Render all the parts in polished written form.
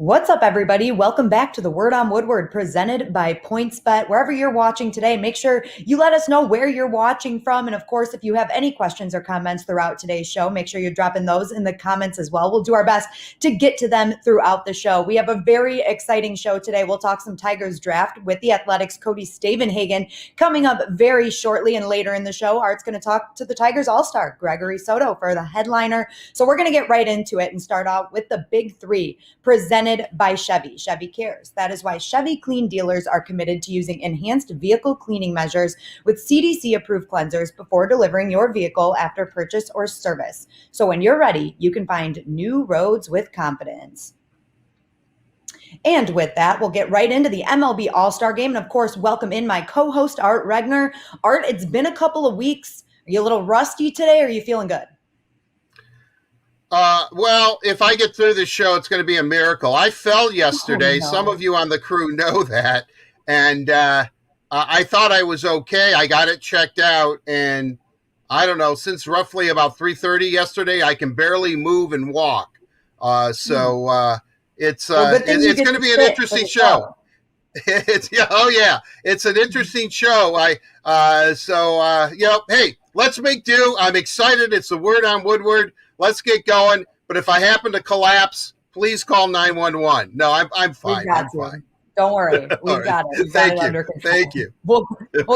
What's up, everybody? Welcome back to the Word on Woodward, presented by PointsBet. Wherever you're watching today, make sure you let us know where you're watching from. And of course, if you have any questions or comments throughout today's show, make sure you're dropping those in the comments as well. We'll do our best to get to them throughout the show. We have a very exciting show today. We'll talk some Tigers draft with the Athletics' Cody Stavenhagen coming up very shortly. And later in the show, Art's going to talk to the Tigers All-Star, Gregory Soto, for the headliner. So we're going to get right into it and start out with the big three presented by Chevy. Chevy cares. That is why Chevy Clean dealers are committed to using enhanced vehicle cleaning measures with CDC-approved cleansers before delivering your vehicle after purchase or service. So when you're ready, you can find new roads with confidence. And with that, we'll get right into the MLB All-Star Game. And of course, welcome in my co-host, Art Regner. Art, it's been a couple of weeks. Are you a little rusty today, or are you feeling good? Well, if I get through this show, it's going to be a miracle. I fell yesterday. Oh, no. Some of you on the crew know that. And I thought I was okay. I got it checked out. And I don't know, since roughly about 3:30 yesterday, I can barely move and walk. It's going to be an interesting show. It's an interesting show. Hey, let's make do. I'm excited. It's the Word on Woodward. Let's get going. But if I happen to collapse, please call 911. No, I'm fine. I'm fine. Don't worry. We've got it. We've got it under control. Thank you. We'll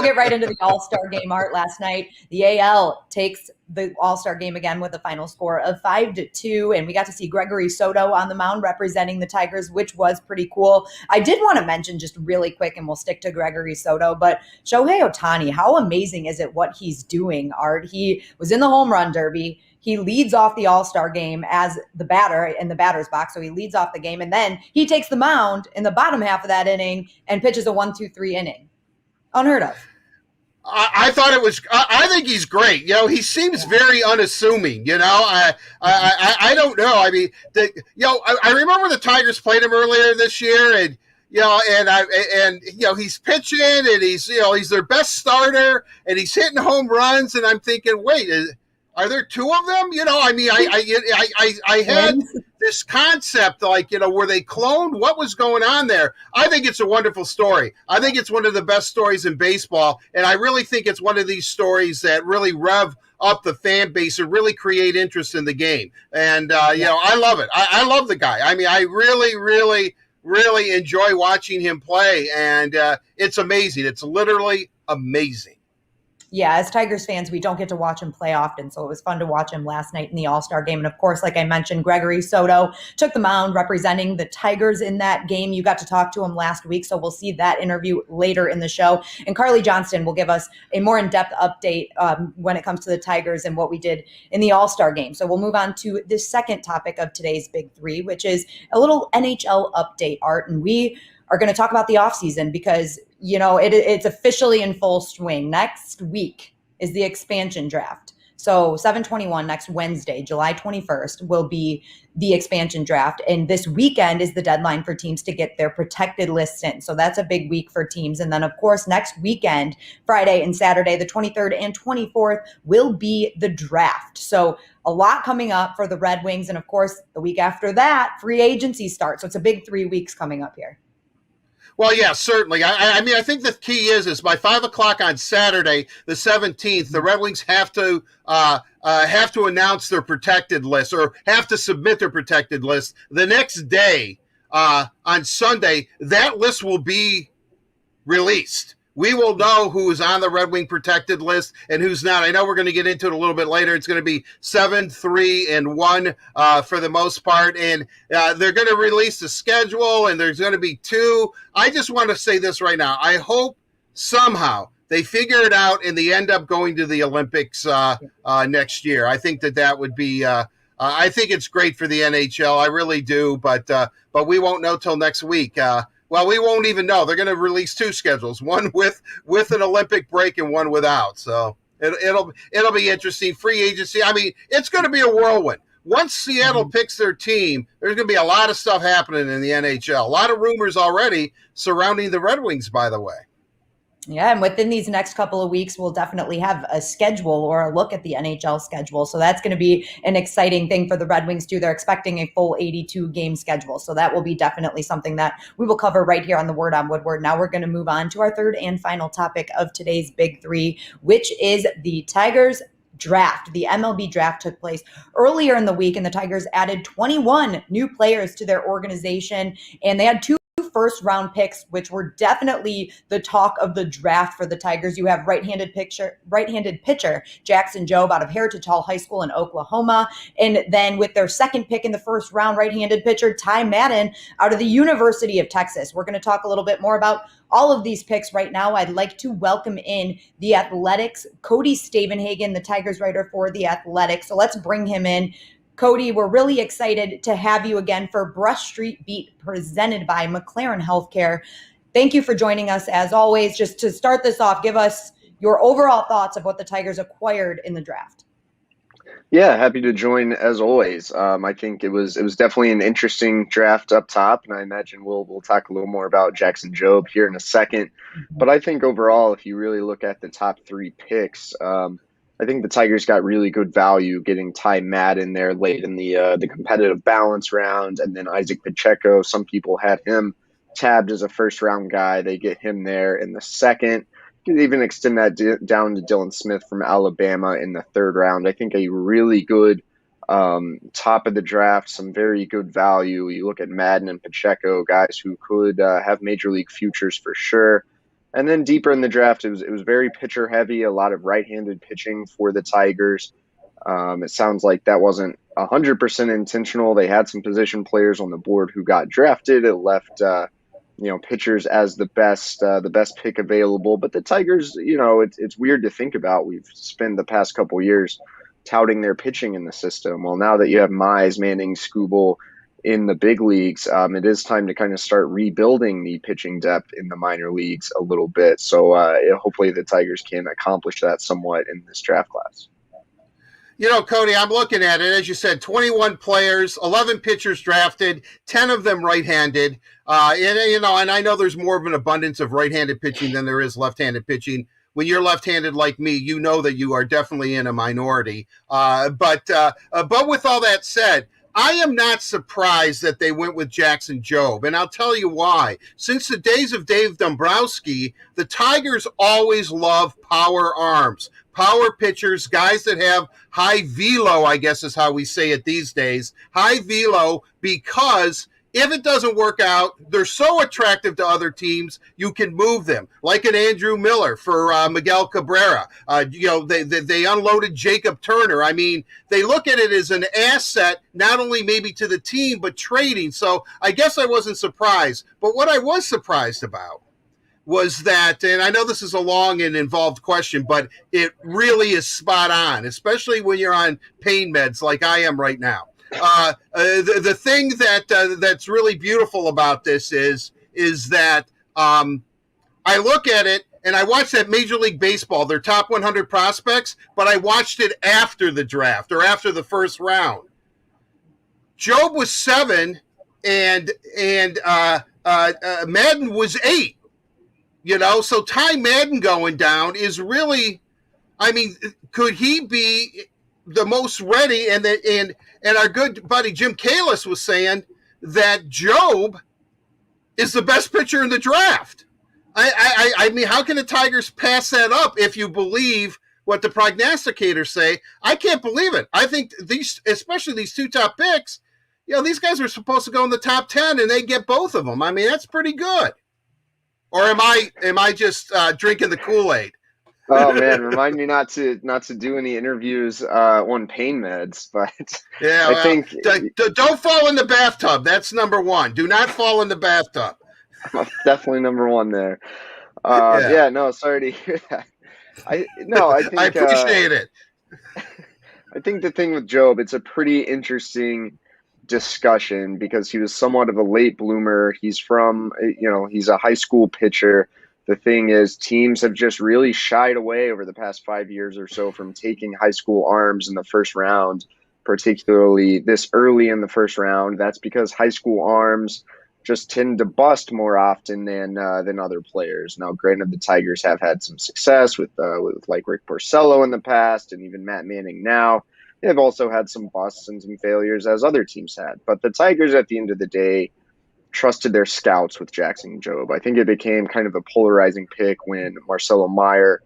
get right into the All-Star Game, Art. Last night, the AL takes the All-Star Game again with a final score of 5-2, and we got to see Gregory Soto on the mound representing the Tigers, which was pretty cool. I did want to mention just really quick, and we'll stick to Gregory Soto, but Shohei Ohtani, how amazing is it what he's doing, Art? He was in the home run derby. He leads off the All-Star Game as the batter in the batter's box, so he leads off the game, and then he takes the mound in the bottom half of that inning and pitches a 1-2-3 inning. Unheard of. I thought it was. I think he's great. You know, he seems very unassuming. You know, I don't know. I mean, I remember the Tigers played him earlier this year, and he's pitching, and he's their best starter, and he's hitting home runs, and I'm thinking, wait. Are there two of them? You know, I mean, I had this concept, like, were they cloned? What was going on there? I think it's a wonderful story. I think it's one of the best stories in baseball, and I really think it's one of these stories that really rev up the fan base and really create interest in the game. And, I love it. I love the guy. I mean, I really, really, really enjoy watching him play, and it's amazing. It's literally amazing. Yeah, as Tigers fans, we don't get to watch him play often, so it was fun to watch him last night in the All-Star Game. And of course, like I mentioned, Gregory Soto took the mound representing the Tigers in that game. You got to talk to him last week, so we'll see that interview later in the show. And Carly Johnston will give us a more in-depth update when it comes to the Tigers and what we did in the All-Star Game. So we'll move on to the second topic of today's Big Three, which is a little NHL update, Art. And we are going to talk about the offseason because it's officially in full swing. Next week is the expansion draft. So 7/21 next Wednesday, July 21st, will be the expansion draft. And this weekend is the deadline for teams to get their protected lists in. So that's a big week for teams. And then, of course, next weekend, Friday and Saturday, the 23rd and 24th, will be the draft. So a lot coming up for the Red Wings. And, of course, the week after that, free agency starts. So it's a big 3 weeks coming up here. Well, yeah, certainly. I mean, I think the key is by 5 o'clock on Saturday, the 17th, the Red Wings have to announce their protected list or have to submit their protected list. The next day, on Sunday, that list will be released. We will know who's on the Red Wing protected list and who's not. I know we're going to get into it a little bit later. It's going to be 7, 3, and 1 for the most part. And they're going to release the schedule, and there's going to be 2. I just want to say this right now. I hope somehow they figure it out and they end up going to the Olympics next year. I think that would be I think it's great for the NHL. I really do. But we won't know till next week. Well, we won't even know. They're going to release 2 schedules, one with an Olympic break and one without. So it'll be interesting. Free agency. I mean, it's going to be a whirlwind. Once Seattle picks their team, there's going to be a lot of stuff happening in the NHL. A lot of rumors already surrounding the Red Wings, by the way. Yeah, and within these next couple of weeks, we'll definitely have a schedule or a look at the NHL schedule. So that's going to be an exciting thing for the Red Wings too. They're expecting a full 82 game schedule. So that will be definitely something that we will cover right here on the Word on Woodward. Now we're going to move on to our third and final topic of today's Big Three, which is the Tigers draft. The MLB draft took place earlier in the week, and the Tigers added 21 new players to their organization, and they had two first round picks, which were definitely the talk of the draft for the Tigers. You have right-handed pitcher Jackson Jobe out of Heritage Hall High School in Oklahoma. And then with their second pick in the first round, right-handed pitcher Ty Madden out of the University of Texas. We're going to talk a little bit more about all of these picks right now. I'd like to welcome in the Athletics, Cody Stavenhagen, the Tigers writer for the Athletics. So let's bring him in. Cody, we're really excited to have you again for Brush Street Beat presented by McLaren Healthcare. Thank you for joining us as always. Just to start this off, give us your overall thoughts of what the Tigers acquired in the draft. Yeah, happy to join as always. I think it was definitely an interesting draft up top, and I imagine we'll talk a little more about Jackson Jobe here in a second. But I think overall, if you really look at the top three picks, I think the Tigers got really good value getting Ty Madden there late in the competitive balance round, and then Isaac Pacheco. Some people had him tabbed as a first round guy. They get him there in the second. You could even extend that down to Dylan Smith from Alabama in the third round. I think a really good top of the draft, some very good value. You look at Madden and Pacheco, guys who could have major league futures for sure. And then deeper in the draft, it was very pitcher heavy, a lot of right-handed pitching for the Tigers. It sounds like that wasn't 100% intentional. They had some position players on the board who got drafted. It left pitchers as the best pick available. But the Tigers, it's weird to think about. We've spent the past couple of years touting their pitching in the system. Well, now that you have Mize, Manning, Skubal in the big leagues, it is time to kind of start rebuilding the pitching depth in the minor leagues a little bit. So hopefully the Tigers can accomplish that somewhat in this draft class. Cody, I'm looking at it. As you said, 21 players, 11 pitchers drafted, 10 of them right-handed. And I know there's more of an abundance of right-handed pitching than there is left-handed pitching. When you're left-handed like me, you know that you are definitely in a minority. But with all that said, I am not surprised that they went with Jackson Jobe, and I'll tell you why. Since the days of Dave Dombrowski, the Tigers always love power arms, power pitchers, guys that have high velo, I guess is how we say it these days, high velo, because if it doesn't work out, they're so attractive to other teams, you can move them, like an Andrew Miller for Miguel Cabrera. They unloaded Jacob Turner. I mean, they look at it as an asset, not only maybe to the team, but trading. So I guess I wasn't surprised. But what I was surprised about was that, and I know this is a long and involved question, but it really is spot on, especially when you're on pain meds like I am right now. The thing that's really beautiful about this is that I look at it and I watched that Major League Baseball, their top 100 prospects, but I watched it after the draft or after the first round. Jobe was 7 and Madden was 8. So Ty Madden going down is really, I mean, could he be the most ready? And our good buddy Jim Kalis was saying that Jobe is the best pitcher in the draft. I mean, how can the Tigers pass that up if you believe what the prognosticators say? I can't believe it. I think especially these two top picks, these guys are supposed to go in the top 10 and they get both of them. I mean, that's pretty good. Or am I just drinking the Kool-Aid? Oh man, remind me not to do any interviews on pain meds, but yeah, I think don't fall in the bathtub. That's number one. Do not fall in the bathtub. Definitely number one there. No, sorry to hear that. I think I appreciate it. I think the thing with Jobe, it's a pretty interesting discussion because he was somewhat of a late bloomer. He's he's a high school pitcher. The thing is, teams have just really shied away over the past 5 years or so from taking high school arms in the first round, particularly this early in the first round. That's because high school arms, just tend to bust more often than other players. Now, granted, the Tigers have had some success with like Rick Porcello in the past, and even Matt Manning now. They've also had some busts and some failures, as other teams had. But the Tigers, at the end of the day, trusted their scouts with Jackson Jobe. I think it became kind of a polarizing pick when Marcelo Meyer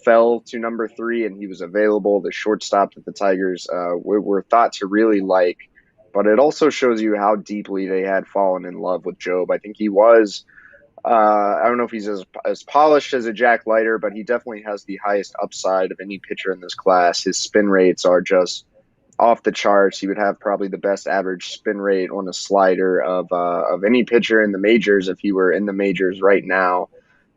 fell to number 3 and he was available, the shortstop that the Tigers were thought to really like. But it also shows you how deeply they had fallen in love with Jobe. I think he was, I don't know if he's as polished as a Jack Leiter, but he definitely has the highest upside of any pitcher in this class. His spin rates are just off the charts. He would have probably the best average spin rate on a slider of any pitcher in the majors if he were in the majors right now.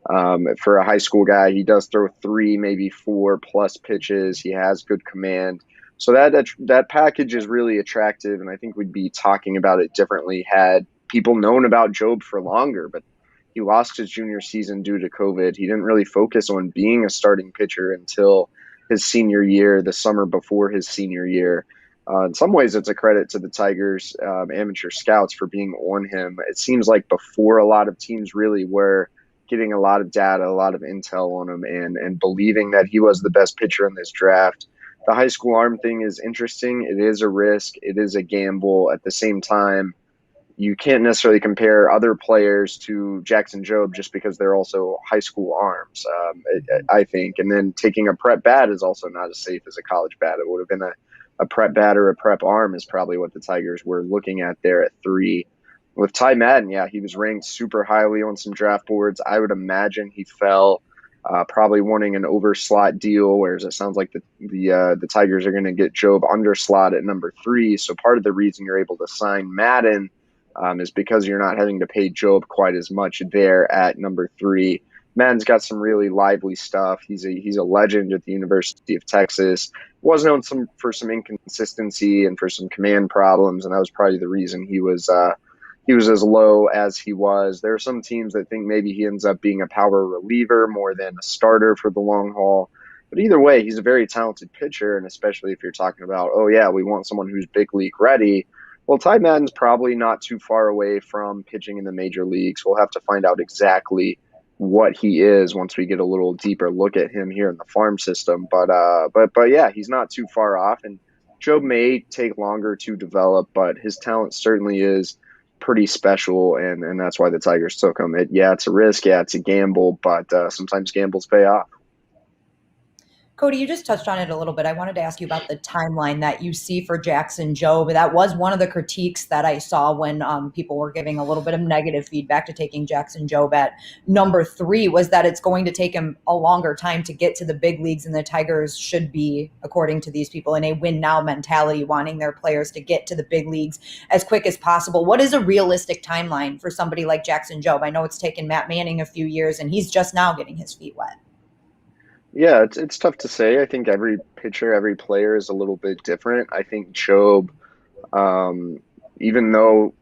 For a high school guy, he does throw 3, maybe 4 plus pitches. He has good command. So that package is really attractive, and I think we'd be talking about it differently had people known about Jobe for longer. But he lost his junior season due to COVID. He didn't really focus on being a starting pitcher until his senior year, the summer before his senior year. In some ways, it's a credit to the Tigers amateur scouts for being on him. It seems like before, a lot of teams really were getting a lot of data, a lot of intel on him, and believing that he was the best pitcher in this draft. The high school arm thing is interesting. It is a risk. It is a gamble. At the same time, you can't necessarily compare other players to Jackson Jobe just because they're also high school arms, I think. And then taking a prep bat is also not as safe as a college bat. It would have been a prep bat or a prep arm is probably what the Tigers were looking at there at 3. With Ty Madden, yeah, he was ranked super highly on some draft boards. I would imagine he fell probably wanting an overslot deal, whereas it sounds like the Tigers are going to get Jobe underslot at number 3. So part of the reason you're able to sign Madden is because you're not having to pay Jobe quite as much there at number 3. Madden's got some really lively stuff. He's a legend at the University of Texas. Was known for some inconsistency and for some command problems, and that was probably the reason he was as low as he was. There are some teams that think maybe he ends up being a power reliever more than a starter for the long haul. But either way, he's a very talented pitcher, and especially if you're talking about, oh yeah, we want someone who's big league ready. Well, Ty Madden's probably not too far away from pitching in the major leagues. We'll have to find out exactly what he is once we get a little deeper look at him here in the farm system. But yeah, he's not too far off. And Jobe may take longer to develop, but his talent certainly is pretty special, and that's why the Tigers took him. It's a risk, it's a gamble, but sometimes gambles pay off. Cody, you just touched on it a little bit. I wanted to ask you about the timeline that you see for Jackson Jobe. That was one of the critiques that I saw when people were giving a little bit of negative feedback to taking Jackson Jobe at number 3, was that it's going to take him a longer time to get to the big leagues, and the Tigers should be, according to these people, in a win now mentality, wanting their players to get to the big leagues as quick as possible. What is a realistic timeline for somebody like Jackson Jobe? I know it's taken Matt Manning a few years, and he's just now getting his feet wet. Yeah, it's tough to say. I think every pitcher, every player is a little bit different. I think Jobe, even though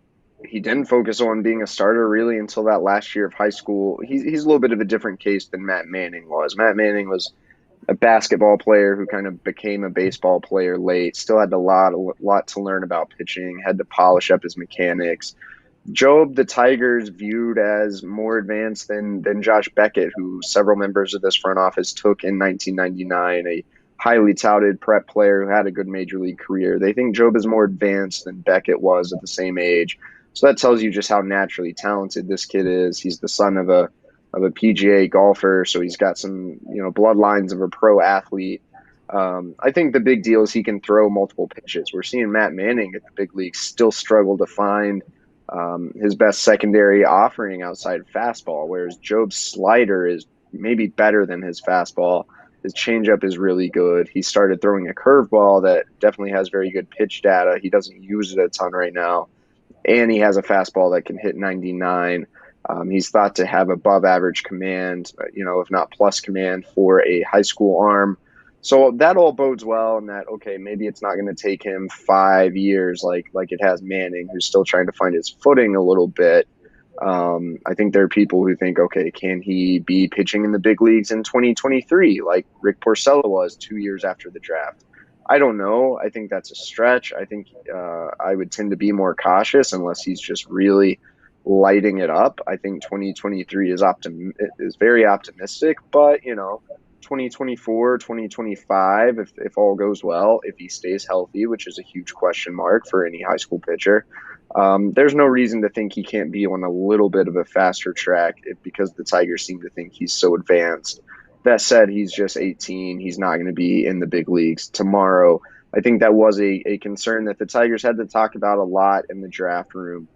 he didn't focus on being a starter really until that last year of high school, he's a little bit of a different case than Matt Manning was. Matt Manning was a basketball player who kind of became a baseball player late, still had a lot to learn about pitching, had to polish up his mechanics. Jobe, the Tigers viewed as more advanced than Josh Beckett, who several members of this front office took in 1999, a highly touted prep player who had a good major league career. They think Jobe is more advanced than Beckett was at the same age. So that tells you just how naturally talented this kid is. He's the son of a PGA golfer, so he's got some bloodlines of a pro athlete. I think the big deal is he can throw multiple pitches. We're seeing Matt Manning at the big leagues still struggle to find his best secondary offering outside of fastball, whereas Jobe's slider is maybe better than his fastball. His changeup is really good. He started throwing a curveball that definitely has very good pitch data. He doesn't use it a ton right now. And he has a fastball that can hit 99. He's thought to have above average command, if not plus command for a high school arm. So that all bodes well, and that, okay, maybe it's not going to take him 5 years like it has Manning, who's still trying to find his footing a little bit. I think there are people who think, okay, can he be pitching in the big leagues in 2023 like Rick Porcello was 2 years after the draft? I don't know. I think that's a stretch. I think I would tend to be more cautious unless he's just really lighting it up. I think 2023 is very optimistic, but 2024, 2025, if all goes well, if he stays healthy, which is a huge question mark for any high school pitcher, there's no reason to think he can't be on a little bit of a faster track because the Tigers seem to think he's so advanced. That said, he's just 18. He's not going to be in the big leagues tomorrow. I think that was a concern that the Tigers had to talk about a lot in the draft room.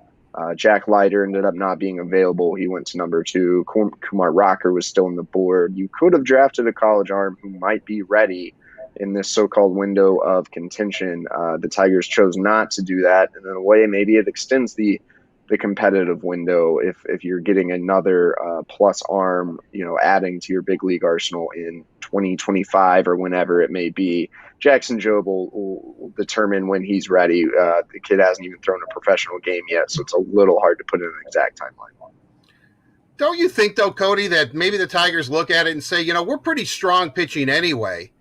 Jack Leiter ended up not being available. He went to number 2. Kumar Rocker was still on the board. You could have drafted a college arm who might be ready in this so-called window of contention. The Tigers chose not to do that. And in a way, maybe it extends the competitive window if you're getting another plus arm, adding to your big league arsenal in 2025 or whenever it may be. Jackson Jobe will determine when he's ready. The kid hasn't even thrown a professional game yet, so it's a little hard to put in an exact timeline. Don't you think, though, Cody, that maybe the Tigers look at it and say, we're pretty strong pitching anyway.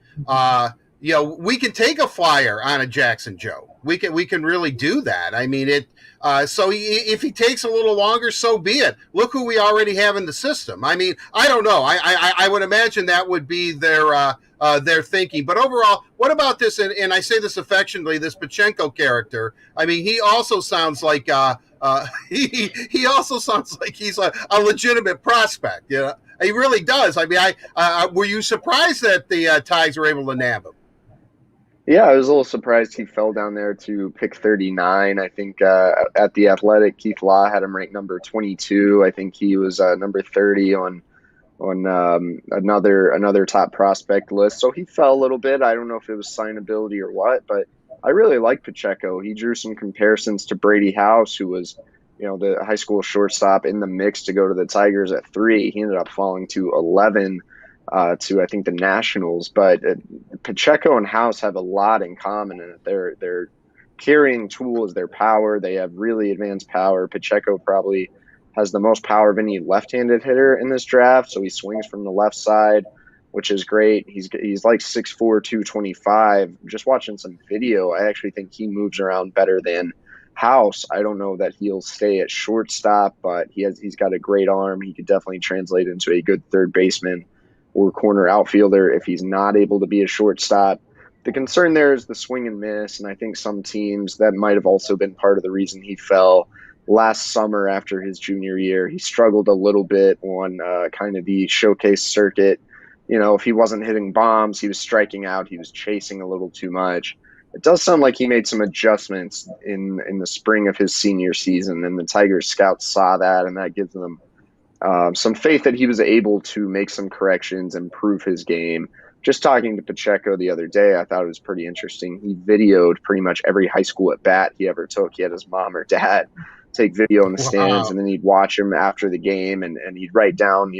We can take a flyer on a Jackson Jobe. We can really do that. I mean, if he takes a little longer, so be it. Look who we already have in the system. I mean, I don't know. I would imagine that would be their thinking. But overall, what about this? And I say this affectionately, this Pachenko character. I mean, he also sounds like he also sounds like he's a legitimate prospect. He really does. I mean, were you surprised that the Tigers were able to nab him? Yeah, I was a little surprised he fell down there to pick 39. I think at The Athletic, Keith Law had him ranked number 22. I think he was number 30 on another top prospect list. So he fell a little bit. I don't know if it was signability or what, but I really like Pacheco. He drew some comparisons to Brady House, who was, the high school shortstop in the mix to go to the Tigers at 3. He ended up falling to 11. To I think the Nationals, but Pacheco and House have a lot in common in it. Their carrying tool is their power. They have really advanced power. Pacheco probably has the most power of any left-handed hitter in this draft, so he swings from the left side, which is great. He's like 6'4", 225. Just watching some video, I actually think he moves around better than House. I don't know that he'll stay at shortstop, but he's got a great arm. He could definitely translate into a good third baseman or corner outfielder if he's not able to be a shortstop. The concern there is the swing and miss, and I think some teams, that might have also been part of the reason he fell last summer after his junior year. He struggled a little bit on kind of the showcase circuit. If he wasn't hitting bombs, he was striking out, he was chasing a little too much. It does sound like he made some adjustments in the spring of his senior season, and the Tigers scouts saw that, and that gives them some faith that he was able to make some corrections, improve his game. Just talking to Pacheco the other day, I thought it was pretty interesting. He videoed pretty much every high school at bat he ever took. He had his mom or dad take video in the stands, and then he'd watch him after the game, and he'd write down,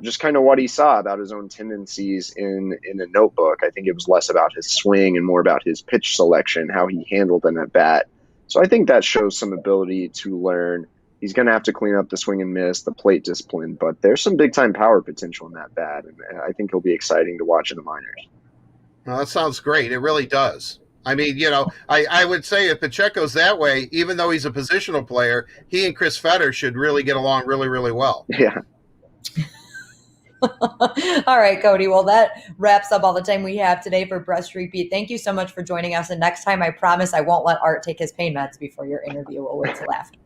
just kind of what he saw about his own tendencies in a notebook. I think it was less about his swing and more about his pitch selection, how he handled an at bat. So I think that shows some ability to learn. He's going to have to clean up the swing and miss, the plate discipline, but there's some big-time power potential in that bat, and I think he'll be exciting to watch in the minors. Well, that sounds great. It really does. I mean, I would say if Pacheco's that way, even though he's a positional player, he and Chris Fetter should really get along really, really well. Yeah. All right, Cody. Well, that wraps up all the time we have today for Breast Repeat. Thank you so much for joining us, and next time I promise I won't let Art take his pain meds before your interview. We'll wait till after.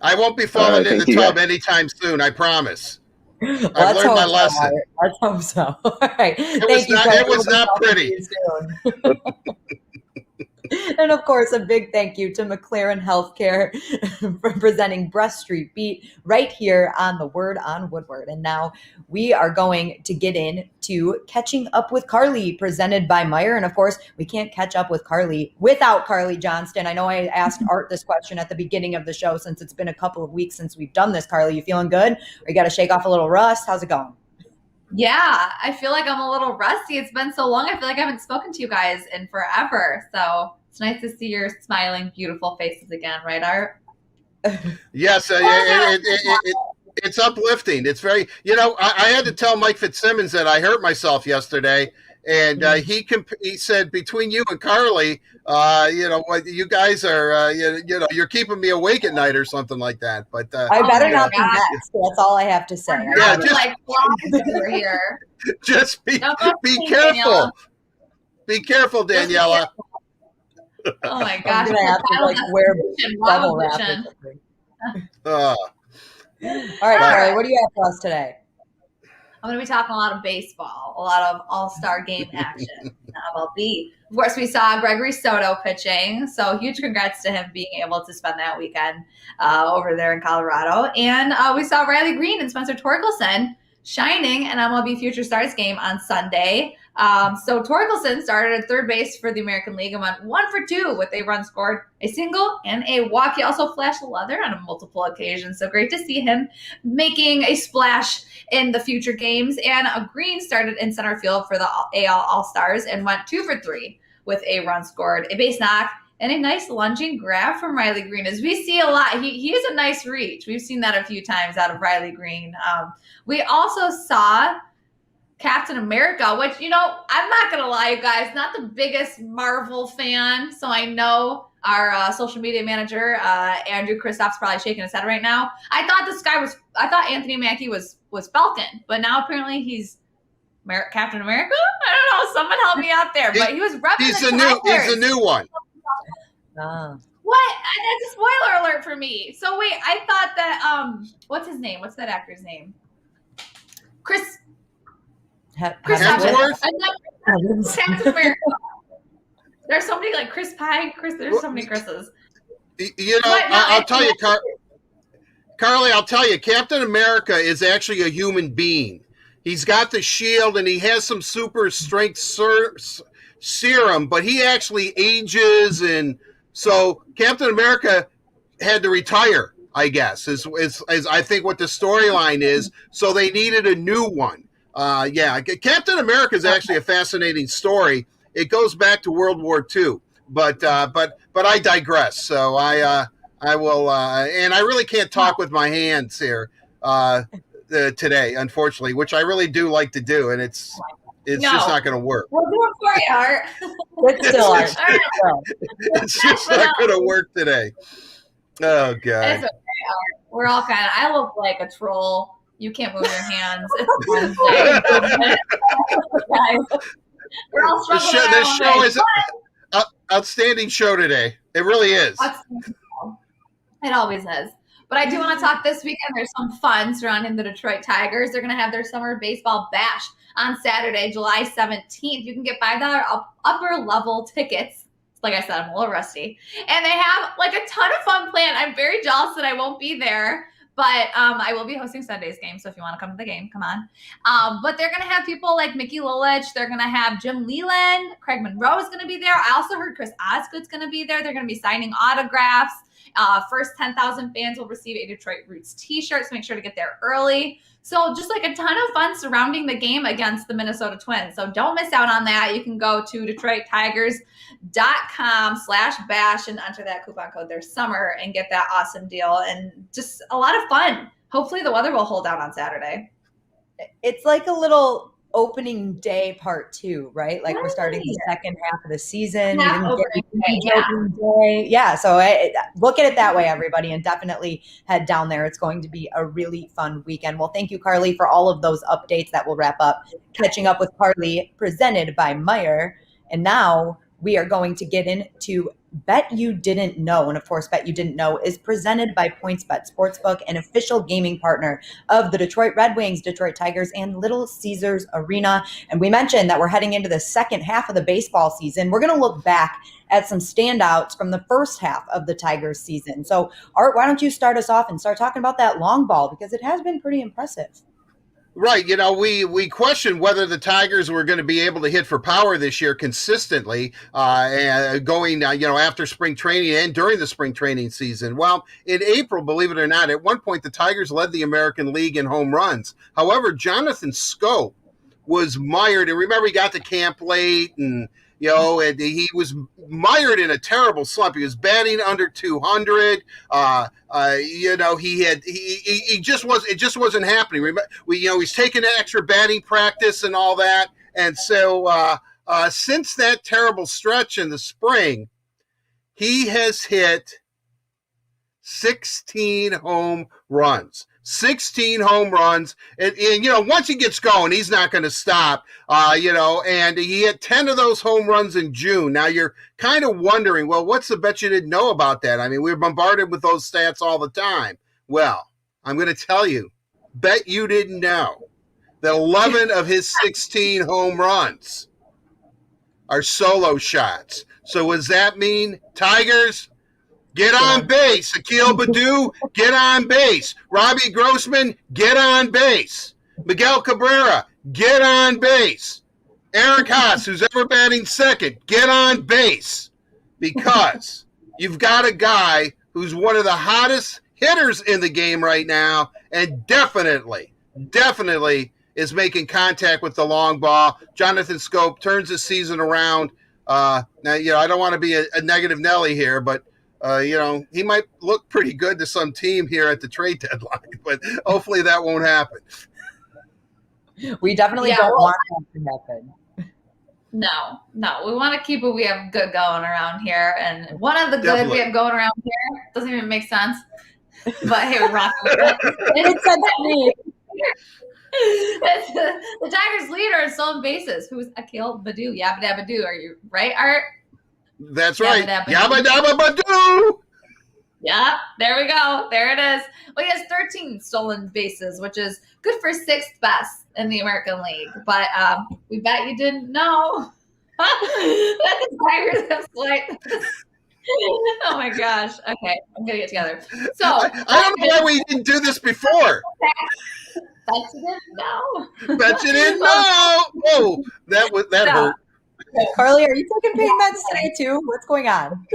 I won't be falling in the tub anytime soon, I promise. I've learned my lesson. Let's hope so. All right. It was not pretty. And of course, a big thank you to McLaren Healthcare for presenting Breast Street Beat right here on The Word on Woodward. And now we are going to get into Catching Up with Carly, presented by Meyer. And of course, we can't catch up with Carly without Carly Johnston. I know I asked Art this question at the beginning of the show, since it's been a couple of weeks since we've done this. Carly, you feeling good? Or you got to shake off a little rust? How's it going? Yeah, I feel like I'm a little rusty. It's been so long. I feel like I haven't spoken to you guys in forever. So it's nice to see your smiling, beautiful faces again, right, Art? Yes, it's uplifting. It's very, I had to tell Mike Fitzsimmons that I hurt myself yesterday, And he said, between you and Carly, what you guys are, you're keeping me awake at night or something like that. But I better not be next. That's all I have to say. Yeah, just over here. Just be careful. Daniela. Be careful, Daniela. Oh my gosh! I'm gonna have to wear bubble wrap. All right, Carly, what do you have for us today? I'm going to be talking a lot of baseball, a lot of All-Star Game action in MLB. Of course, we saw Gregory Soto pitching, so huge congrats to him being able to spend that weekend over there in Colorado. And we saw Riley Green and Spencer Torkelson shining in MLB Future Stars game on Sunday. So Torkelson started at third base for the American League and went 1 for 2 with a run scored, a single, and a walk. He also flashed the leather on multiple occasions. So great to see him making a splash in the future games. And Green started in center field for the AL All-Stars and went 2 for 3 with a run scored, a base knock, and a nice lunging grab from Riley Green. As we see a lot, he has a nice reach. We've seen that a few times out of Riley Green. We also saw Captain America, which, I'm not going to lie, you guys, not the biggest Marvel fan. So I know our social media manager, Andrew Kristoff's probably shaking his head right now. I thought Anthony Mackie was Falcon, but now apparently he's Captain America? I don't know. Someone help me out there. But he was repping he's a new one. What? That's a spoiler alert for me. So wait, I thought that what's his name? What's that actor's name? Chris Hemsworth? Captain America. There's so many like Chris Pine. There's so many Chris's. I'll tell you, Carly. I'll tell you, Captain America is actually a human being. He's got the shield and he has some super strength serum, but he actually ages, and so Captain America had to retire, I guess, is I think what the storyline is. So they needed a new one. Captain America is actually a fascinating story. It goes back to World War II, but I digress. So I will, and I really can't talk with my hands here today, unfortunately, which I really do like to do, and it's just not going to work. We'll do it for you, Art. It's still Art. It's just not going to work today. Oh God! It's okay, Art. We're all I look like a troll. You can't move your hands. It's Wednesday. We're all struggling. This show is an outstanding show today. It really is. It always is. But I do want to talk this weekend. There's some fun surrounding the Detroit Tigers. They're going to have their summer baseball bash on Saturday, July 17th. You can get $5 upper level tickets. Like I said, I'm a little rusty. And they have a ton of fun planned. I'm very jealous that I won't be there. But I will be hosting Sunday's game, so if you want to come to the game, come on. But they're going to have people like Mickey Lilich. They're going to have Jim Leland. Craig Monroe is going to be there. I also heard Chris Osgood's going to be there. They're going to be signing autographs. First 10,000 fans will receive a Detroit Roots t-shirt, so make sure to get there early. So just a ton of fun surrounding the game against the Minnesota Twins. So don't miss out on that. You can go to DetroitTigers.com/bash and enter that coupon code their summer and get that awesome deal. And just a lot of fun. Hopefully the weather will hold out on Saturday. It's like a little opening day part 2, right? Like we're starting the second half of the season. Opening day. Yeah, so look at it that way, everybody, and definitely head down there. It's going to be a really fun weekend. Well, thank you, Carly, for all of those updates. That will wrap up Catching Up with Carly, presented by Meyer. And now we are going to get into Bet You Didn't Know. And of course, Bet You Didn't Know is presented by PointsBet Sportsbook, an official gaming partner of the Detroit Red Wings, Detroit Tigers, and Little Caesars Arena. And we mentioned that we're heading into the second half of the baseball season. We're going to look back at some standouts from the first half of the Tigers season. So, Art, why don't you start us off and start talking about that long ball, because it has been pretty impressive. Right. We questioned whether the Tigers were going to be able to hit for power this year consistently, going, after spring training and during the spring training season. Well, in April, believe it or not, at one point, the Tigers led the American League in home runs. However, Jonathan Scope was mired. And remember, he got to camp late and he was mired in a terrible slump. He was batting under 200. It just wasn't happening. He's taking an extra batting practice and all that. And so since that terrible stretch in the spring, he has hit 16 home runs. 16 home runs. And once he gets going, he's not going to stop, and he had 10 of those home runs in June. Now you're kind of wondering, well, what's the bet you didn't know about that? I mean, we're bombarded with those stats all the time. Well, I'm going to tell you, bet you didn't know that 11 of his 16 home runs are solo shots. So what does that mean? Tigers, get on base. Akil Baddoo, get on base. Robbie Grossman, get on base. Miguel Cabrera, get on base. Eric Haas, who's ever batting second, get on base. Because you've got a guy who's one of the hottest hitters in the game right now and definitely is making contact with the long ball. Jonathan Scope turns the season around. Now, I don't want to be a negative Nelly here, but he might look pretty good to some team here at the trade deadline, but hopefully that won't happen. We definitely don't want that to happen. No. We want to keep what we have good going around here. And one of the good we have going around here doesn't even make sense. But hey, we're rocking with it. It said to me. The Tigers' leader in stolen bases, who's Akil Baddoo. Yabba Dabba Doo. Are you right, Art? That's right. Yabba Dabba Baddoo. Yeah, there we go. There it is. Well, he has 13 stolen bases, which is good for 6th best in the American League. But we bet you didn't know that the Tigers have oh my gosh. Okay, I'm going to get together. So I don't know why we didn't do this before. Bet you didn't know. Bet you didn't know. Oh, that hurt. Carly, are you taking pain meds today too? What's going on?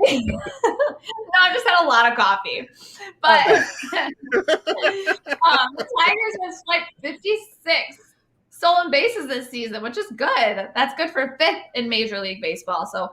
No, I just had a lot of coffee. But the Tigers have swiped 56 stolen bases this season, which is good. That's good for 5th in Major League Baseball. So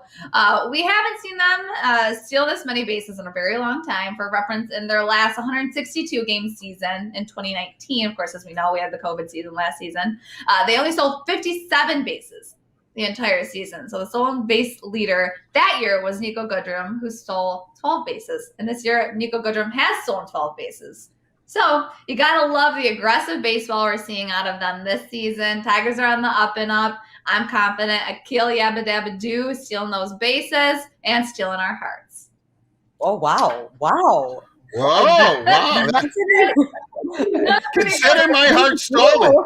we haven't seen them steal this many bases in a very long time. For reference, in their last 162-game season in 2019, of course, as we know, we had the COVID season last season, they only stole 57 bases the entire season. So the stolen base leader that year was Nico Goodrum, who stole 12 bases. And this year, Nico Goodrum has stolen 12 bases. So you got to love the aggressive baseball we're seeing out of them this season. Tigers are on the up and up. I'm confident Akil Yabba Dabba Doo stealing those bases and stealing our hearts. Oh, wow. Whoa, wow. Consider my heart stolen.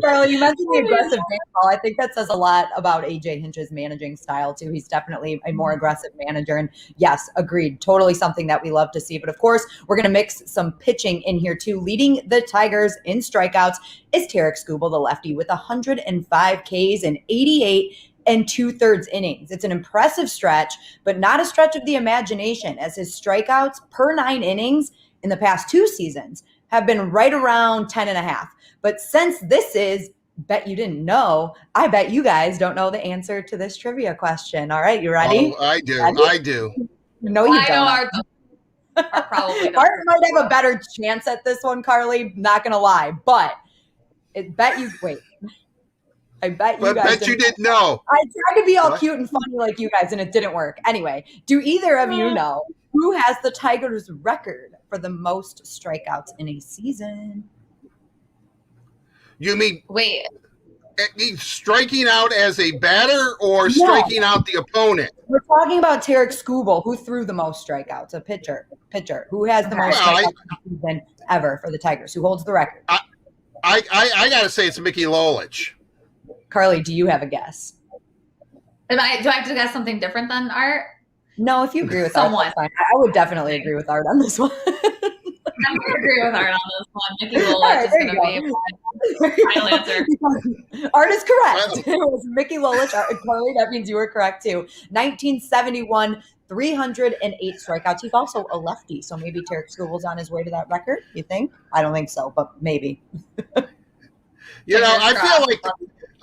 Carly, you mentioned the aggressive baseball. I think that says a lot about AJ Hinch's managing style, too. He's definitely a more aggressive manager. And yes, agreed. Totally something that we love to see. But of course, we're going to mix some pitching in here, too. Leading the Tigers in strikeouts is Tarek Skubal, the lefty, with 105 Ks and 88 and 2/3 innings. It's an impressive stretch, but not a stretch of the imagination, as his strikeouts per 9 innings in the past 2 seasons have been right around 10.5. But since this is Bet You Didn't Know, I bet you guys don't know the answer to this trivia question. All right, you ready? Oh, I do. Ready? I do. No, you don't. I know Art probably does. Art might have a better chance at this one, Carly. Not going to lie. But I bet you guys didn't know. I tried to be all cute and funny like you guys, and it didn't work. Anyway, do either of you know who has the Tigers' record for the most strikeouts in a season? You mean wait, striking out as a batter or striking out the opponent? We're talking about Tarek Skubal, who threw the most strikeouts, a pitcher who has the most strikeouts in a season ever for the Tigers, who holds the record. I got to say it's Mickey Lolich. Carly, do you have a guess? do I have to guess something different than Art? No, if you agree with Art, that's fine. I would definitely agree with Art on this one. I'm going to agree with Art on this one. Mickey Lolich is going to be my final answer. Art is correct. It was Mickey Lolich. Carly, that means you were correct too. 1971, 308 strikeouts. He's also a lefty, so maybe Tarek Skubal's on his way to that record, you think? I don't think so, but maybe. I feel like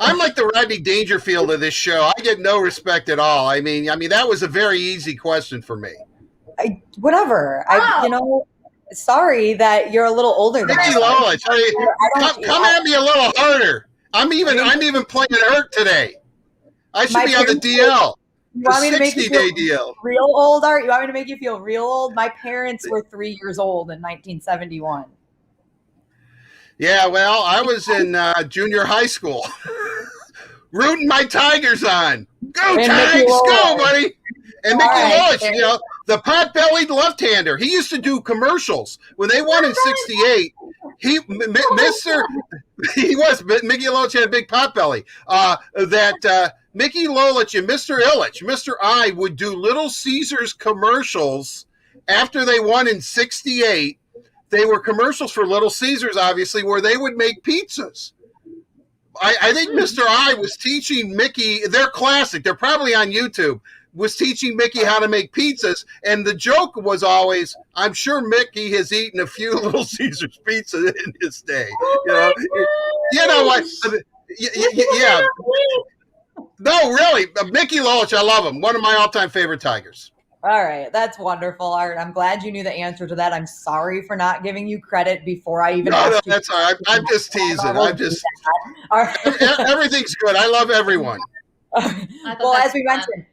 I'm like the Rodney Dangerfield of this show. I get no respect at all. I mean, that was a very easy question for me. Whatever. Wow. Sorry that you're a little older than Mickey us. Lolich, come at me a little harder. I'm even playing hurt today. I should be on the DL. You want me to make you 60-day DL. Real old, Art? You want me to make you feel real old? My parents were 3 years old in 1971. Yeah, well, I was in junior high school, rooting my Tigers on. Go Tigers, go, buddy! And Mickey Lolich, the pot-bellied left-hander. He used to do commercials when they won in '68. Mickey Lolich had a big pot belly. Mickey Lolich and Mr. Illich, Mr. I, would do Little Caesars commercials after they won in '68. They were commercials for Little Caesars, obviously, where they would make pizzas. I think Mr. I was teaching Mickey, they're classic, they're probably on YouTube, was teaching Mickey how to make pizzas. And the joke was always, I'm sure Mickey has eaten a few Little Caesars pizza in his day. You know what? Yeah. No, really. Mickey Lolich, I love him. One of my all-time favorite Tigers. All right. That's wonderful, Art. I'm glad you knew the answer to that. I'm sorry for not giving you credit before I even asked you. That's all right. I'm just teasing. Everything's good. I love everyone. Well, as we mentioned,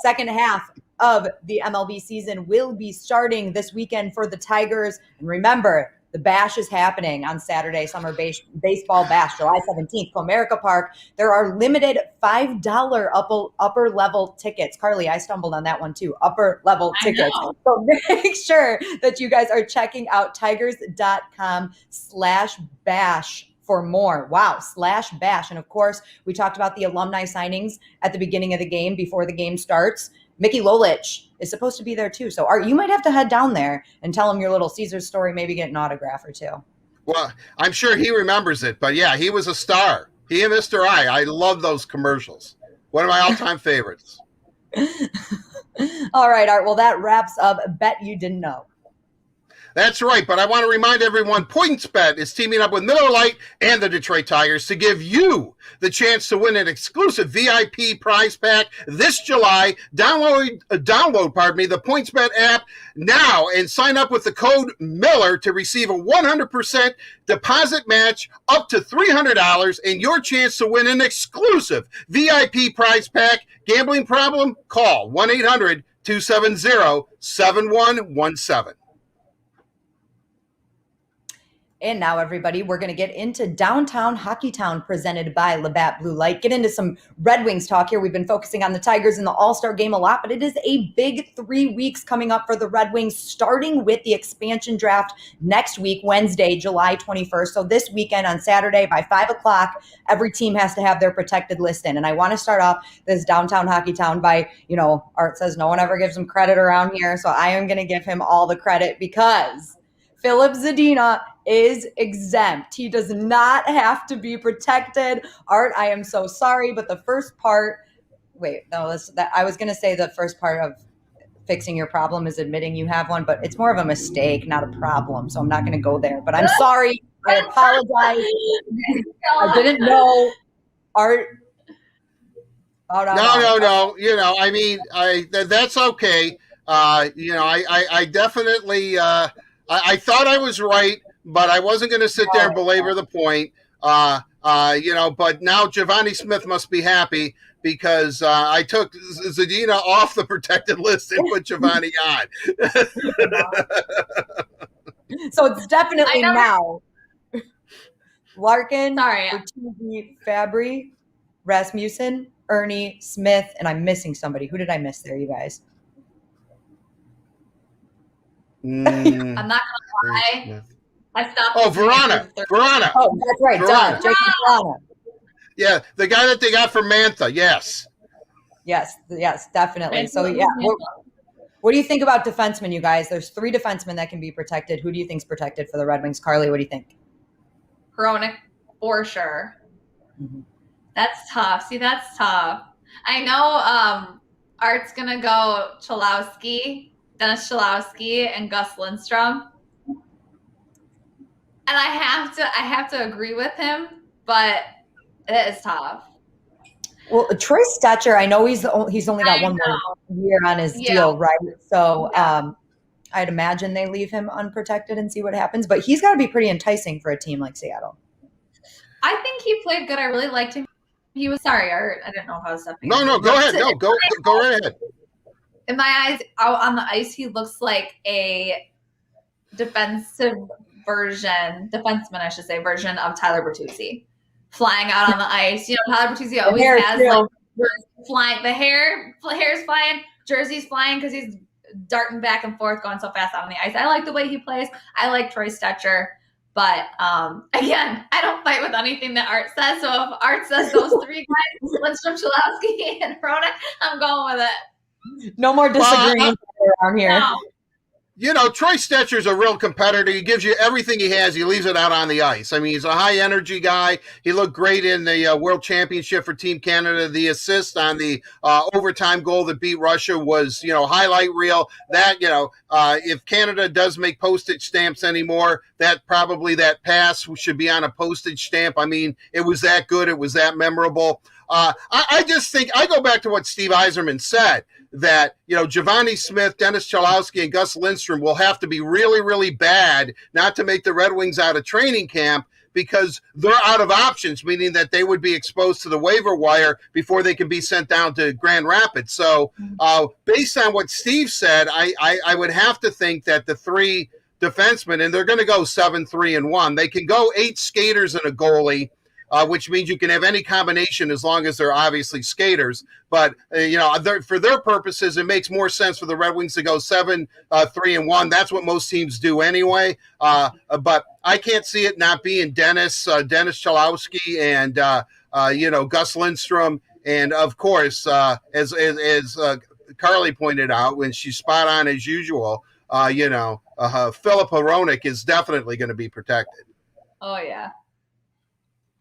second half of the MLB season will be starting this weekend for the Tigers. And remember, the bash is happening on Saturday, Summer Baseball Bash, July 17th, Comerica Park. There are limited $5 upper level tickets. Carly, I stumbled on that one too. Upper level tickets. So make sure that you guys are checking out tigers.com/bash for more. Wow, /bash. And of course, we talked about the alumni signings at the beginning of the game before the game starts. Mickey Lolich is supposed to be there too. So Art, you might have to head down there and tell him your Little Caesars story, maybe get an autograph or two. Well, I'm sure he remembers it, but yeah, he was a star. He and Mr. I love those commercials. One of my all-time favorites. All right, Art. Well, that wraps up Bet You Didn't Know. That's right, but I want to remind everyone, PointsBet is teaming up with Miller Lite and the Detroit Tigers to give you the chance to win an exclusive VIP prize pack this July. Download the PointsBet app now and sign up with the code Miller to receive a 100% deposit match up to $300 and your chance to win an exclusive VIP prize pack. Gambling problem? Call 1-800-270-7117. And now, everybody, we're going to get into Downtown Hockey Town presented by Labatt Blue Light. Get into some Red Wings talk here. We've been focusing on the Tigers in the All-Star Game a lot, but it is a big 3 weeks coming up for the Red Wings, starting with the expansion draft next week, Wednesday, July 21st. So this weekend on Saturday by 5 o'clock, every team has to have their protected list in. And I want to start off this Downtown Hockey Town by, Art says no one ever gives him credit around here. So I am going to give him all the credit because Philip Zadina is exempt. He does not have to be protected. Art, I am so sorry, but the first part, I was going to say the first part of fixing your problem is admitting you have one, but it's more of a mistake, not a problem. So I'm not going to go there, but I'm sorry. I apologize. I didn't know. Art. No. That's okay. I definitely, I thought I was right, but I wasn't going to sit there and belabor the point. But now Giovanni Smith must be happy because I took Zadina off the protected list and put Giovanni on. So it's definitely now. Larkin, Bertuzzi, Fabry, Rasmussen, Ernie, Smith, and I'm missing somebody. Who did I miss there, you guys? I'm not gonna lie. I stopped. Oh, Verona. Oh, that's right. Jacob Verona. Yeah, the guy that they got from Mantha. Yes, definitely. So yeah, what do you think about defensemen, you guys? There's 3 defensemen that can be protected. Who do you think's protected for the Red Wings? Carly, what do you think? Hronek for sure. Mm-hmm. That's tough. See, that's tough. I know Art's gonna go Dennis Cholowski and Gus Lindstrom. And I have to agree with him, but it is tough. Well, Troy Stetcher, I know he's only got one more year on his deal, right? So I'd imagine they leave him unprotected and see what happens. But he's got to be pretty enticing for a team like Seattle. I think he played good. I really liked him. He was sorry, Art. I didn't know if I was stepping. No, go ahead. No, go right ahead. In my eyes, out on the ice, he looks like a defenseman, I should say, version of Tyler Bertuzzi, flying out on the ice. You know, Tyler Bertuzzi always has like flying. The hair's flying, jersey's flying because he's darting back and forth, going so fast out on the ice. I like the way he plays. I like Troy Stecher. But again, I don't fight with anything that Art says. So if Art says those three guys, Lindstrom, Cholowski, and Hronek, I'm going with it. No more disagreeing around here. No. You know, Troy Stetcher's a real competitor. He gives you everything he has. He leaves it out on the ice. I mean, he's a high-energy guy. He looked great in the World Championship for Team Canada. The assist on the overtime goal that beat Russia was, highlight reel. That, if Canada does make postage stamps anymore, that pass should be on a postage stamp. I mean, it was that good. It was that memorable. I just think I go back to what Steve Yzerman said, that, Giovanni Smith, Dennis Cholowski, and Gus Lindstrom will have to be really, really bad not to make the Red Wings out of training camp, because they're out of options, meaning that they would be exposed to the waiver wire before they can be sent down to Grand Rapids. So based on what Steve said, I would have to think that the three defensemen, and they're going to go 7-3-1, they can go 8 skaters and a goalie, which means you can have any combination as long as they're obviously skaters. But, for their purposes, it makes more sense for the Red Wings to go 7-3-1. That's what most teams do anyway. But I can't see it not being Dennis Cholowski and, Gus Lindstrom. And, of course, as Carly pointed out, when she's spot on as usual, Filip Hronek is definitely going to be protected. Oh, yeah.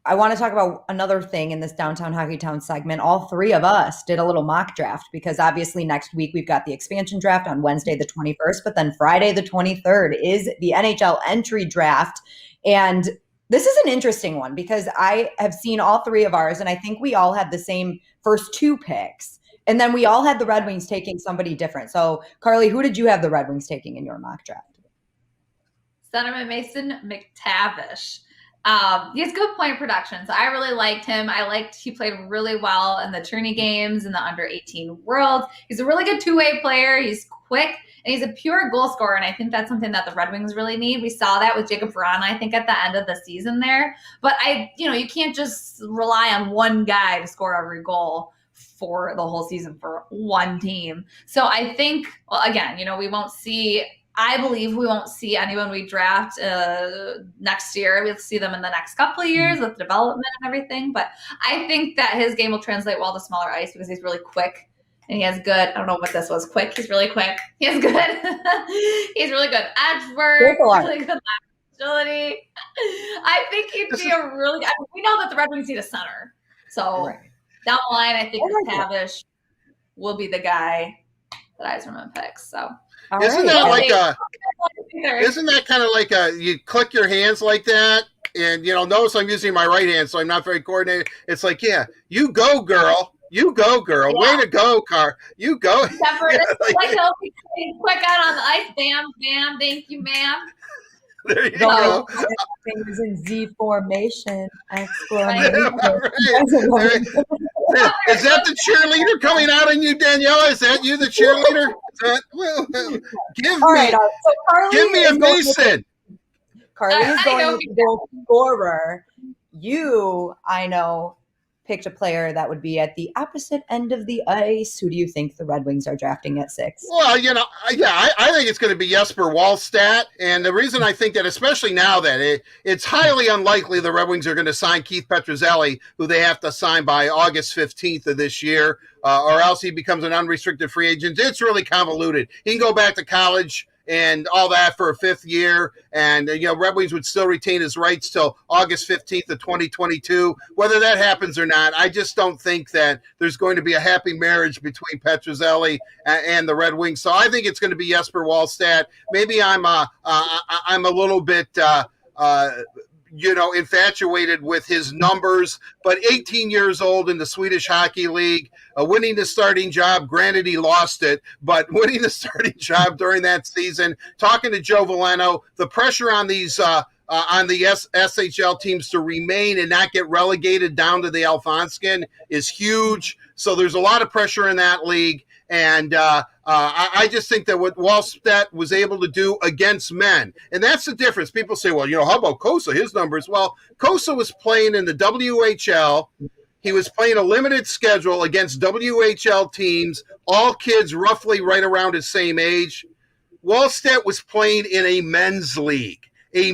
I want to talk about another thing in this Downtown Hockey Town segment. All three of us did a little mock draft, because obviously next week we've got the expansion draft on Wednesday the 21st, but then Friday the 23rd is the NHL Entry Draft. And this is an interesting one, because I have seen all three of ours, and I think we all had the same first 2 picks. And then we all had the Red Wings taking somebody different. So, Carly, who did you have the Red Wings taking in your mock draft? Centerman Mason McTavish. He has good point production, so I really liked him. He played really well in the tourney games in the under-18 world. He's a really good two-way player. He's quick, and he's a pure goal scorer, and I think that's something that the Red Wings really need. We saw that with Jacob Vrana, I think, at the end of the season there. But you can't just rely on one guy to score every goal for the whole season for one team. So I think, well, again, I believe we won't see anyone we draft next year. We'll see them in the next couple of years with development and everything. But I think that his game will translate well to smaller ice, because he's really quick and he has good. I don't know what this was. Quick. He's really quick. He has good. He's really good edge work. Really good agility. I think he'd be a really. We know that the Red Wings need a center. So down the line, I think McTavish will be the guy that Yzerman picks. So. Isn't that kind of like you click your hands like that, and notice I'm using my right hand, so I'm not very coordinated. It's like, yeah, you go, girl. You go, girl. Yeah. Way to go, Car. You go. Except for he'll be quick out on the ice. Bam, bam. Thank you, ma'am. There you go. Fingers in Z formation. Right. Is that the cheerleader coming out on you, Daniela? Is that you, the cheerleader? Give me a Mason. Carly is going with the goal scorer. You, I know, picked a player that would be at the opposite end of the ice. Who do you think the Red Wings are drafting at 6? Well, I think it's going to be Jesper Wallstedt. And the reason I think that, especially now that it's highly unlikely the Red Wings are going to sign Keith Petruzzelli, who they have to sign by August 15th of this year, or else he becomes an unrestricted free agent. It's really convoluted. He can go back to college and all that for a 5th year. And, Red Wings would still retain his rights till August 15th of 2022. Whether that happens or not, I just don't think that there's going to be a happy marriage between Petruzzelli and the Red Wings. So I think it's going to be Jesper Wallstedt. Maybe I'm a little bit infatuated with his numbers, but 18 years old in the Swedish Hockey League, winning the starting job. Granted, he lost it, but winning the starting job during that season, talking to Joe Veleno, the pressure on these on the SHL teams to remain and not get relegated down to the Alphonskin is huge. So there's a lot of pressure in that league. And I just think that what Wallstedt was able to do against men, and that's the difference. People say, well, how about Kosa, his numbers? Well, Kosa was playing in the WHL. He was playing a limited schedule against WHL teams, all kids roughly right around his same age. Wallstedt was playing in a men's league. He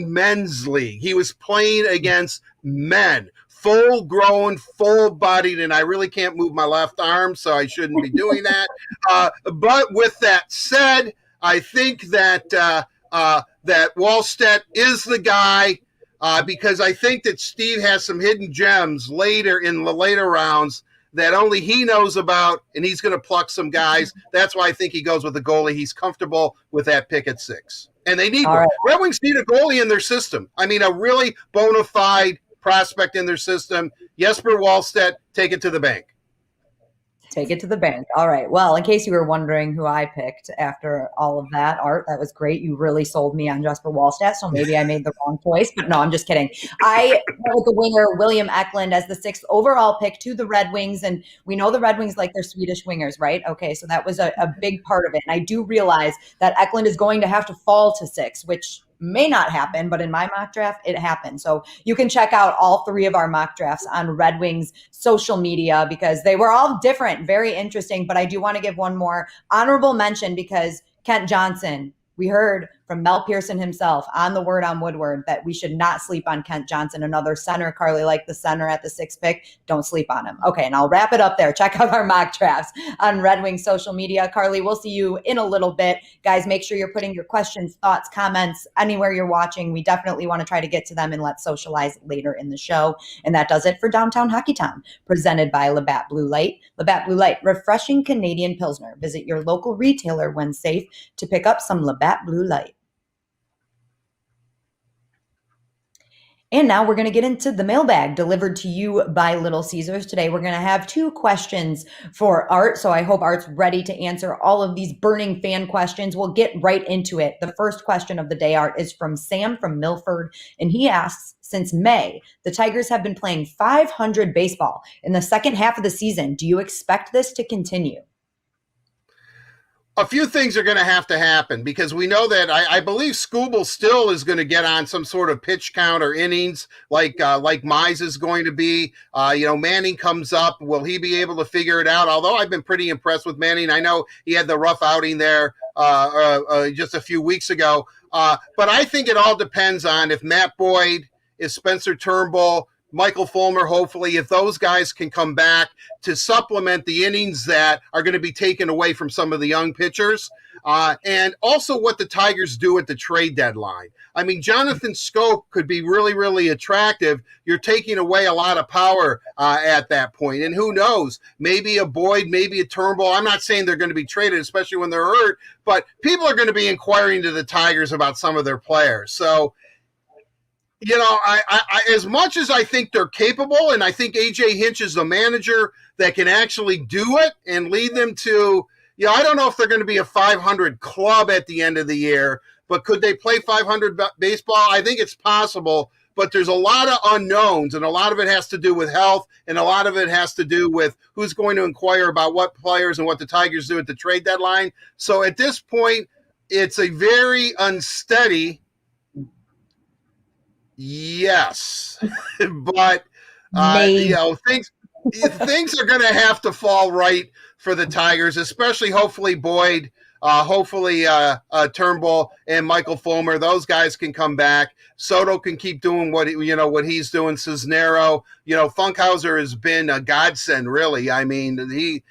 was playing against men, full-grown, full-bodied, and I really can't move my left arm, so I shouldn't be doing that. But with that said, I think that that Wallstedt is the guy because I think that Steve has some hidden gems later in the later rounds that only he knows about, and he's going to pluck some guys. That's why I think he goes with the goalie. He's comfortable with that pick at 6. And they need one. Right. Red Wings need a goalie in their system. I mean, a really bona fide prospect in their system. Jesper Wallstedt, take it to the bank. Take it to the bank. All right. Well, in case you were wondering who I picked after all of that, Art, that was great. You really sold me on Jesper Wallstedt, so maybe I made the wrong choice. But no, I'm just kidding. I went with the winger, William Eklund, as the 6th overall pick to the Red Wings. And we know the Red Wings like their Swedish wingers, right? Okay, so that was a big part of it. And I do realize that Eklund is going to have to fall to 6, which may not happen, but in my mock draft, it happened. So you can check out all 3 of our mock drafts on Red Wings social media because they were all different, very interesting. But I do want to give one more honorable mention because Kent Johnson, we heard from Mel Pearson himself on the Word on Woodward that we should not sleep on Kent Johnson, another center. Carly, like the center at the 6th pick, don't sleep on him. Okay, and I'll wrap it up there. Check out our mock drafts on Red Wings social media. Carly, we'll see you in a little bit. Guys, make sure you're putting your questions, thoughts, comments anywhere you're watching. We definitely want to try to get to them and let's socialize later in the show. And that does it for Downtown Hockey Town, presented by Labatt Blue Light. Labatt Blue Light, refreshing Canadian Pilsner. Visit your local retailer when safe to pick up some Labatt Blue Light. And now we're going to get into the mailbag delivered to you by Little Caesars. Today, we're going to have 2 questions for Art. So I hope Art's ready to answer all of these burning fan questions. We'll get right into it. The first question of the day, Art, is from Sam from Milford. And he asks, since May, the Tigers have been playing .500 baseball in the second half of the season. Do you expect this to continue? A few things are going to have to happen because we know that I believe Skubal still is going to get on some sort of pitch count or innings like Mize is going to be. Manning comes up. Will he be able to figure it out? Although I've been pretty impressed with Manning. I know he had the rough outing there just a few weeks ago. But I think it all depends on if Matt Boyd, if Spencer Turnbull, Michael Fulmer, hopefully, if those guys can come back to supplement the innings that are going to be taken away from some of the young pitchers, and also what the Tigers do at the trade deadline. I mean, Jonathan Scope could be really, really attractive. You're taking away a lot of power at that point. And who knows, maybe a Boyd, maybe a Turnbull. I'm not saying they're going to be traded, especially when they're hurt, but people are going to be inquiring to the Tigers about some of their players. So, I as much as I think they're capable, and I think A.J. Hinch is the manager that can actually do it and lead them to, I don't know if they're going to be a 500 club at the end of the year, but could they play 500 baseball? I think it's possible, but there's a lot of unknowns, and a lot of it has to do with health, and a lot of it has to do with who's going to inquire about what players and what the Tigers do at the trade deadline. So at this point, it's a very unsteady. Yes, but things are going to have to fall right for the Tigers, especially hopefully Boyd, hopefully Turnbull and Michael Fulmer. Those guys can come back. Soto can keep doing what he's doing. Cisnero, Funkhauser has been a godsend, really. I mean, he.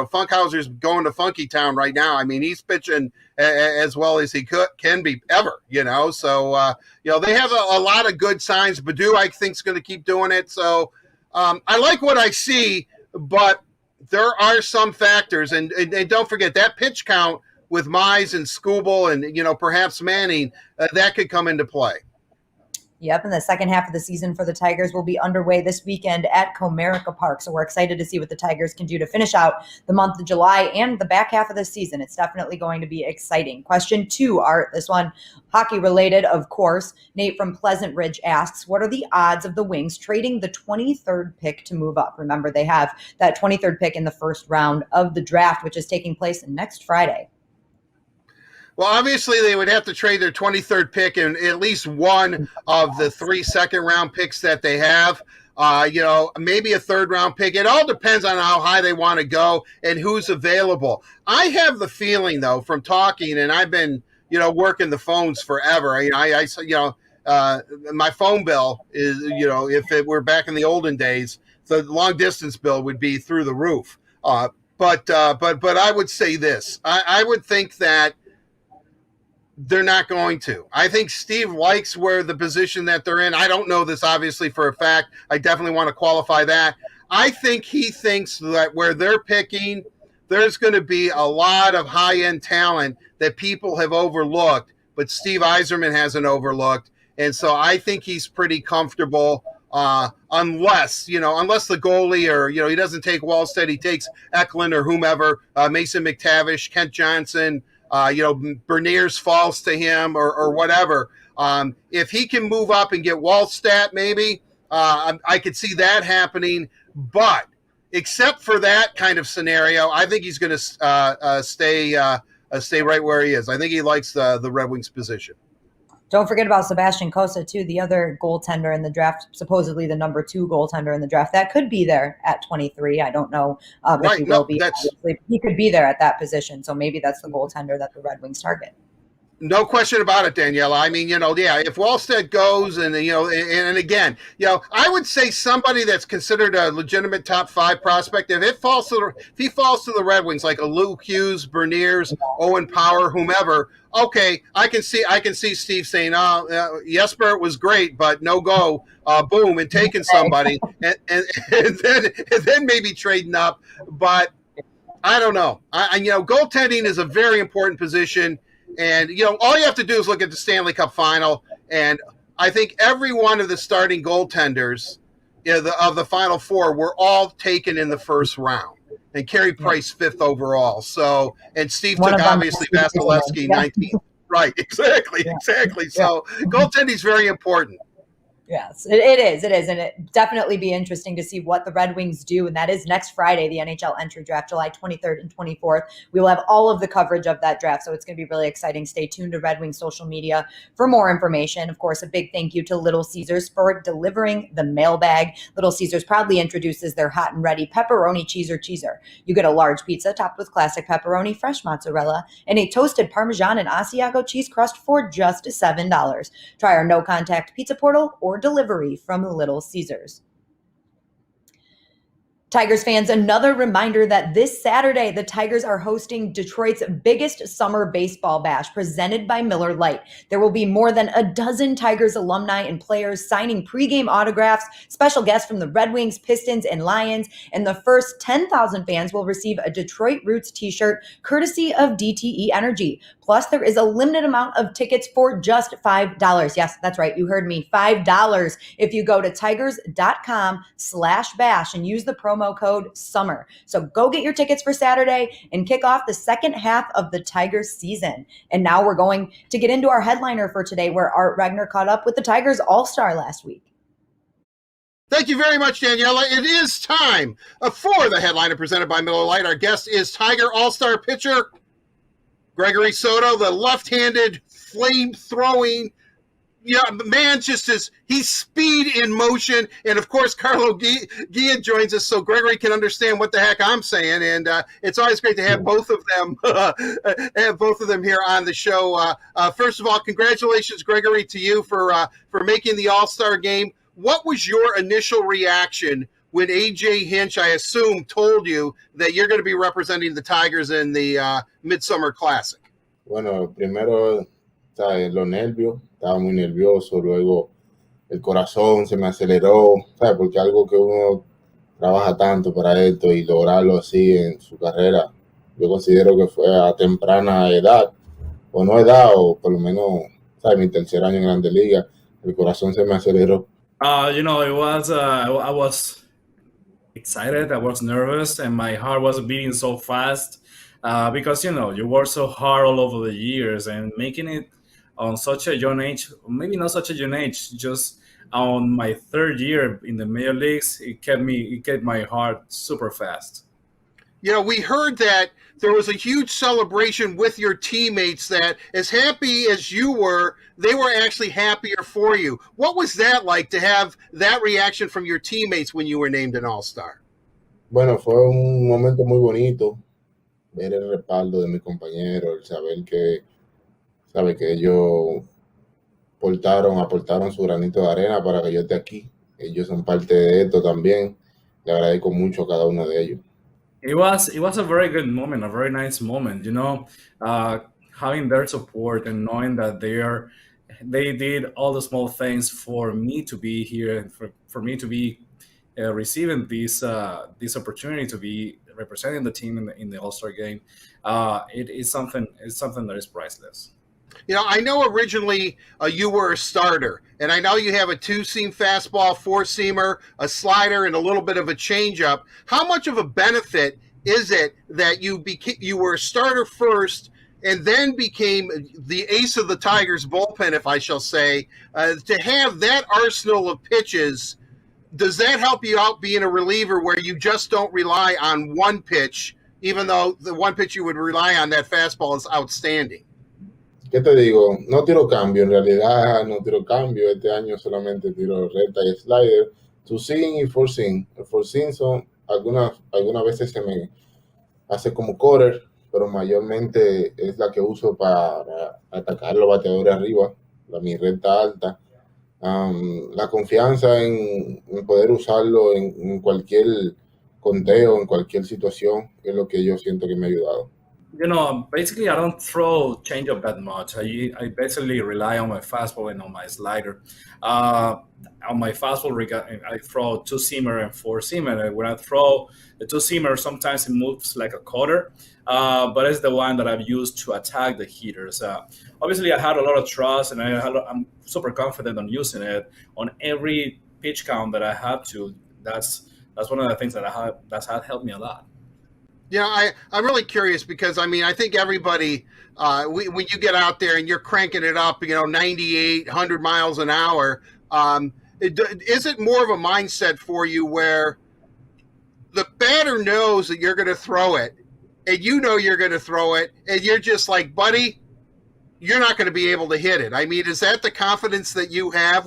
Funkhauser's going to Funky Town right now. I mean, he's pitching as well as he can be ever, So, they have a lot of good signs. Baду, I think, is going to keep doing it. So I like what I see, but there are some factors. And don't forget that pitch count with Mize and Skubal and, perhaps Manning, that could come into play. Yep, and the second half of the season for the Tigers will be underway this weekend at Comerica Park. So we're excited to see what the Tigers can do to finish out the month of July and the back half of the season. It's definitely going to be exciting. Question 2, Art, this one hockey related, of course. Nate from Pleasant Ridge asks, what are the odds of the Wings trading the 23rd pick to move up? Remember, they have that 23rd pick in the first round of the draft, which is taking place next Friday. Well, obviously, they would have to trade their 23rd pick and at least one of the 3 second-round picks that they have. Maybe a third-round pick. It all depends on how high they want to go and who's available. I have the feeling, though, from talking, and I've been, working the phones forever. My phone bill is, if it were back in the olden days, the long-distance bill would be through the roof. But I would say this. I would think that they're not going to. I think Steve likes where the position that they're in. I don't know this obviously for a fact. I definitely want to qualify that. I think he thinks that where they're picking, there's going to be a lot of high-end talent that people have overlooked, but Steve Yzerman hasn't overlooked. And so I think he's pretty comfortable unless the goalie or, he doesn't take Wallstead, he takes Eklund or whomever, Mason McTavish, Kent Johnson, Berniers falls to him or whatever. If he can move up and get Wallstat, maybe I could see that happening. But except for that kind of scenario, I think he's going to stay right where he is. I think he likes the Red Wings position. Don't forget about Sebastian Cossa, too, the other goaltender in the draft, supposedly the number 2 goaltender in the draft. That could be there at 23. I don't know if he will be. He could be there at that position, so maybe that's the goaltender that the Red Wings target. No question about it, Daniela. I mean, if Wallstead goes and again, I would say somebody that's considered a legitimate top 5 prospect, if he falls to the Red Wings, like a Luke Hughes, Berniers, Owen Power, whomever, okay, I can see Steve saying, Jesper was great, but no go, boom, and taking somebody, and then maybe trading up. But I don't know. Goaltending is a very important position. And, all you have to do is look at the Stanley Cup final. And I think every one of the starting goaltenders of the Final Four were all taken in the first round. And Carey Price 5th overall. So, and Steve took obviously Vasilevsky 19th. Right, exactly. So goaltending is very important. Yes, it is. And it definitely be interesting to see what the Red Wings do. And that is next Friday, the NHL Entry Draft, July 23rd and 24th. We will have all of the coverage of that draft. So it's going to be really exciting. Stay tuned to Red Wings social media for more information. Of course, a big thank you to Little Caesars for delivering the mailbag. Little Caesars proudly introduces their hot and ready pepperoni cheeser. You get a large pizza topped with classic pepperoni, fresh mozzarella, and a toasted Parmesan and Asiago cheese crust for just $7. Try our no-contact pizza portal or delivery from Little Caesars. Tigers fans, another reminder that this Saturday, the Tigers are hosting Detroit's biggest summer baseball bash presented by Miller Lite. There will be more than a dozen Tigers alumni and players signing pregame autographs, special guests from the Red Wings, Pistons, and Lions, and the first 10,000 fans will receive a Detroit Roots t-shirt courtesy of DTE Energy. Plus, there is a limited amount of tickets for just $5. Yes, that's right. You heard me. $5 if you go to tigers.com/bash and use the promo code SUMMER. So go get your tickets for Saturday and kick off the second half of the Tigers season. And now we're going to get into our headliner for today, where Art Regner caught up with the Tigers All-Star last week. Thank you very much, Daniela. It is time for the headliner presented by Miller Lite. Our guest is Tiger All-Star pitcher Gregory Soto, the left-handed, flame-throwing, man, he's speed in motion. And, of course, Carlo Guillen joins us so Gregory can understand what the heck I'm saying. And it's always great to have both of them here on the show. First of all, congratulations, Gregory, to you for making the All-Star game. What was your initial reaction when A.J. Hinch, I assume, told you that you're going to be representing the Tigers in the Midsummer Classic? Bueno, primero, ¿sabes? Los nervios, estaba muy nervioso, luego el corazón se me aceleró, ¿sabes? Porque algo que uno trabaja tanto para esto y lograrlo así en su carrera, yo considero que fue a temprana edad, o no edad, o por lo menos, ¿sabes? Mi tercer año en Grandes Ligas, el corazón se me aceleró. It was I was excited, I was nervous, and my heart was beating so fast because you work so hard all over the years and making it on such a young age, maybe not such a young age, just on my third year in the major leagues, it kept my heart super fast. We heard that there was a huge celebration with your teammates that as happy as you were, they were actually happier for you. What was that like to have that reaction from your teammates when you were named an All-Star? Bueno, fue un momento muy bonito ver el respaldo de mis compañeros, el saber que ellos aportaron su granito de arena para que yo esté aquí. Ellos son parte de esto también. Le agradezco mucho a cada uno de ellos. It was a very good moment, a very nice moment. Having their support and knowing that they did all the small things for me to be here and for me to be receiving this opportunity to be representing the team in the All-Star game. It's something that is priceless. I know originally you were a starter, and I know you have a two-seam fastball, four-seamer, a slider, and a little bit of a changeup. How much of a benefit is it that you were a starter first and then became the ace of the Tigers bullpen, if I shall say, to have that arsenal of pitches? Does that help you out being a reliever where you just don't rely on one pitch, even though the one pitch you would rely on, that fastball, is outstanding? ¿Qué te digo? No tiro cambio, en realidad no tiro cambio. Este año solamente tiro recta y slider, two seam y four seam. El four seam son algunas veces se me hace como quarter, pero mayormente es la que uso para atacar los bateadores arriba, mi recta alta. La confianza en poder usarlo en cualquier conteo, en cualquier situación, es lo que yo siento que me ha ayudado. Basically, I don't throw changeup that much. I basically rely on my fastball and on my slider. On my fastball, I throw two-seamer and four-seamer. And when I throw the two-seamer, sometimes it moves like a quarter, but it's the one that I've used to attack the hitters. Obviously, I had a lot of trust, and I'm super confident on using it on every pitch count that I have to. That's one of the things that's helped me a lot. I'm really curious because, I think everybody, when you get out there and you're cranking it up, 98, 100 miles an hour, is it more of a mindset for you where the batter knows that you're going to throw it and you're going to throw it and you're just like, buddy, you're not going to be able to hit it? Is that the confidence that you have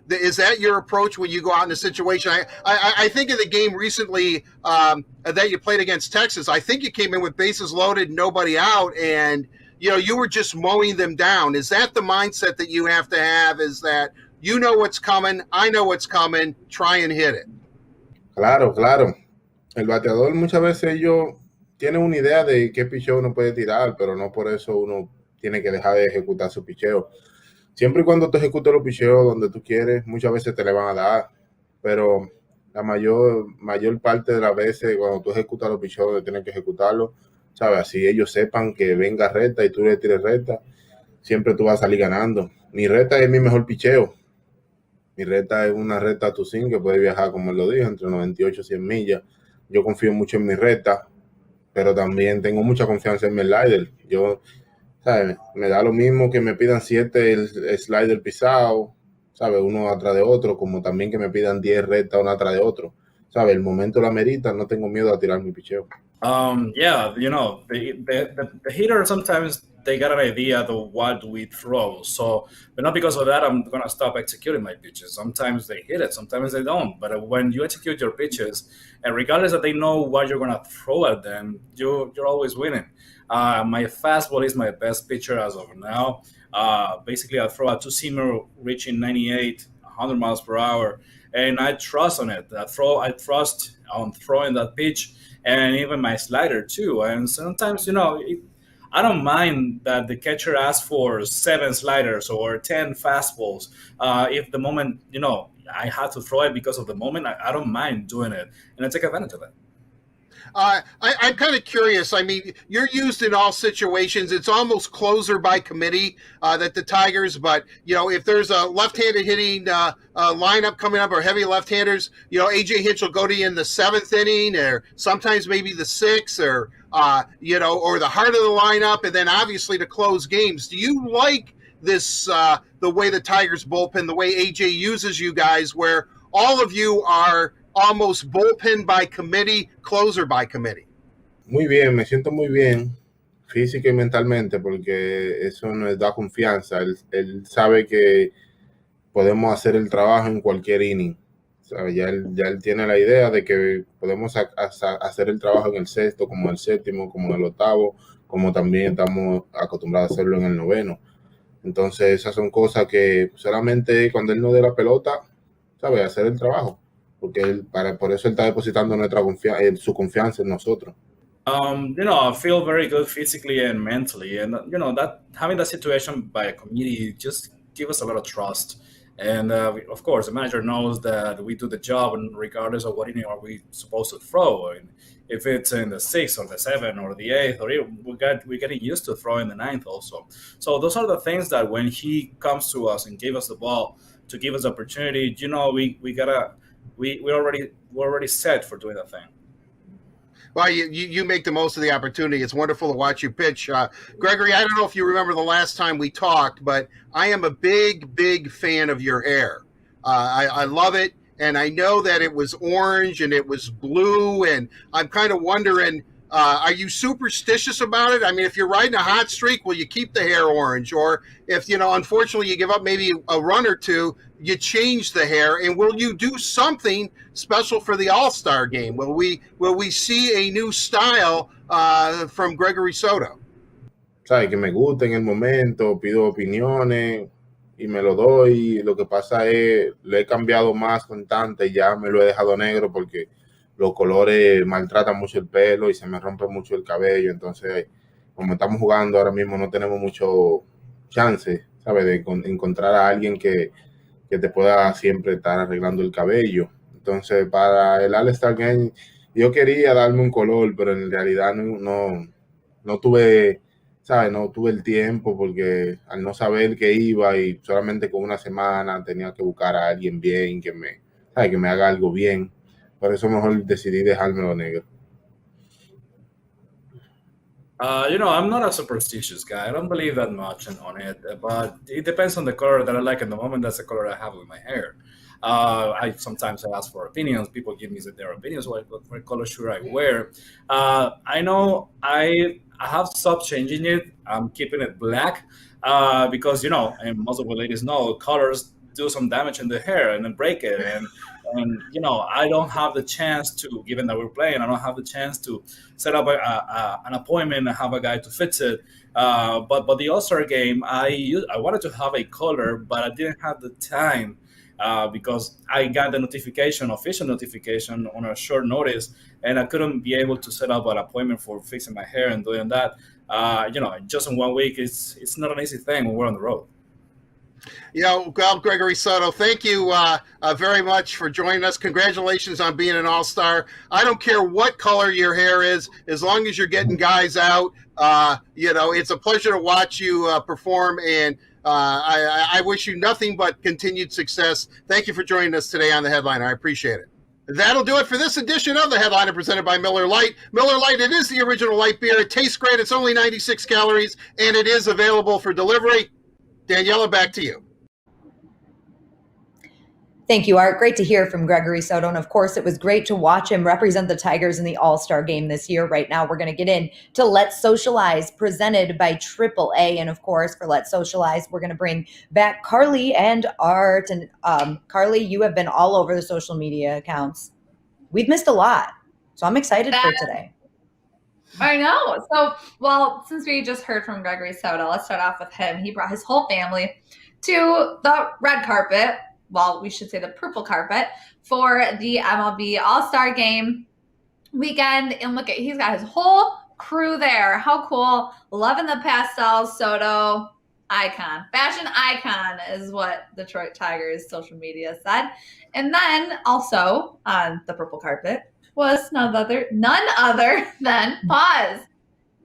is that your approach when you go out in a situation? I think of the game recently that you played against Texas. I think you came in with bases loaded, nobody out, and you were just mowing them down. Is that the mindset that you have to have, is that you know what's coming, I know what's coming, try and hit it? Claro. El bateador muchas veces tiene una idea de qué picheo uno puede tirar, pero no por eso uno tiene que dejar de ejecutar su picheo. Siempre y cuando tú ejecutes los picheos donde tú quieres, muchas veces te le van a dar, pero la mayor parte de las veces cuando tú ejecutas los picheos donde tienes que ejecutarlos, ¿sabes? Así ellos sepan que venga recta y tú le tires recta, siempre tú vas a salir ganando. Mi recta es mi mejor picheo. Mi recta es una recta two seam que puede viajar, como él lo dijo, entre 98 y 100 millas. Yo confío mucho en mi recta, pero también tengo mucha confianza en mi slider. ¿Sabes? Me da lo mismo que me pidan 7 el slider pisado, ¿sabes? Uno atrás de otro, como también que me pidan 10 rectas uno atrás de otro. ¿Sabes? El momento la merita, no tengo miedo a tirar mi picheo. The hitter sometimes they got an idea of what we throw. So, but not because of that, I'm going to stop executing my pitches. Sometimes they hit it, sometimes they don't. But when you execute your pitches, and regardless that they know what you're going to throw at them, you're always winning. My fastball is my best pitcher as of now. Basically, I throw a two-seamer reaching 98, 100 miles per hour, and I trust on it. I trust on throwing that pitch, and even my slider too. And sometimes, I don't mind that the catcher asks for 7 sliders or 10 fastballs. If the moment, I have to throw it because of the moment, I don't mind doing it, and I take advantage of it. I'm kind of curious. I mean, you're used in all situations. It's almost closer by committee that the Tigers. But if there's a left-handed hitting lineup coming up or heavy left-handers, AJ Hinch will go to you in the 7th inning, or sometimes maybe the 6th, or or the heart of the lineup, and then obviously to close games. Do you like this the way the Tigers bullpen, the way AJ uses you guys, where all of you are almost bullpen by committee, closer by committee? Muy bien, me siento muy bien física y mentalmente porque eso nos da confianza. Él sabe que podemos hacer el trabajo en cualquier inning. ¿Sabe? Ya él tiene la idea de que podemos hacer el trabajo en el 6º, como en el 7º, como en el 8º, como también estamos acostumbrados a hacerlo en el 9º. Entonces esas son cosas que solamente cuando él nos dé la pelota, sabe, hacer el trabajo. Porque por eso él está depositando su confianza en nosotros. I feel very good physically and mentally, and that having that situation by a committee just give us a lot of trust. And of course, the manager knows that we do the job, and regardless of what inning are we supposed to throw, and if it's in the 6th or the 7th or the 8th, or even we're getting used to throwing the 9th also. So those are the things that when he comes to us and gave us the ball to give us the opportunity, we're already set for doing that thing. Well, you make the most of the opportunity. It's wonderful to watch you pitch. Gregory, I don't know if you remember the last time we talked, but I am a big fan of your hair. I love it, and I know that it was orange and it was blue, and I'm kind of wondering, are you superstitious about it? I mean, if you're riding a hot streak, will you keep the hair orange? Or if, unfortunately you give up maybe a run or two, you change the hair, and will you do something special for the All-Star Game? Will we see a new style from Gregory Soto? Sabe que me gusta en el momento, pido opiniones y me lo doy. Lo que pasa es, lo he cambiado más constante y ya me lo he dejado negro porque los colores maltratan mucho el pelo y se me rompe mucho el cabello. Entonces, como estamos jugando ahora mismo, no tenemos mucho chance, ¿sabes? De encontrar a alguien que te pueda siempre estar arreglando el cabello. Entonces, para el All-Star Game, yo quería darme un color, pero en realidad no tuve, ¿sabes? No tuve el tiempo porque al no saber que iba y solamente con una semana tenía que buscar a alguien bien que me haga algo bien. Por eso mejor decidí dejármelo negro. I'm not a superstitious guy. I don't believe that much on it, but it depends on the color that I like in the moment. That's the color I have with my hair. I sometimes ask for opinions. People give me their opinions. What color should I wear? I know I have stopped changing it. I'm keeping it black because and most of the ladies know colors do some damage in the hair and then break it. And I don't have the chance to, given that we're playing, I don't have the chance to set up an appointment and have a guy to fix it. But the All-Star Game, I wanted to have a color, but I didn't have the time because I got the official notification on a short notice, and I couldn't be able to set up an appointment for fixing my hair and doing that. Just in 1 week, it's not an easy thing when we're on the road. Gregory Soto, thank you very much for joining us. Congratulations on being an all-star. I don't care what color your hair is, as long as you're getting guys out. It's a pleasure to watch you perform, and I wish you nothing but continued success. Thank you for joining us today on The Headliner. I appreciate it. That'll do it for this edition of The Headliner, presented by Miller Lite. Miller Lite, it is the original light beer. It tastes great. It's only 96 calories, and it is available for delivery. Daniela, back to you. Thank you, Art. Great to hear from Gregory Soto. And of course, it was great to watch him represent the Tigers in the All-Star Game this year. Right now, we're going to get into Let's Socialize, presented by AAA. And of course, for Let's Socialize, we're going to bring back Carly and Art. And Carly, you have been all over the social media accounts. We've missed a lot. So I'm excited for today. I know. So, since we just heard from Gregory Soto, let's start off with him. He brought his whole family to the red carpet. Well, we should say the purple carpet for the MLB All-Star Game weekend. And look he's got his whole crew there. How cool. Loving the pastels, Soto. icon. Fashion icon is what Detroit Tigers social media said. And then also on the purple carpet was none other than Pause.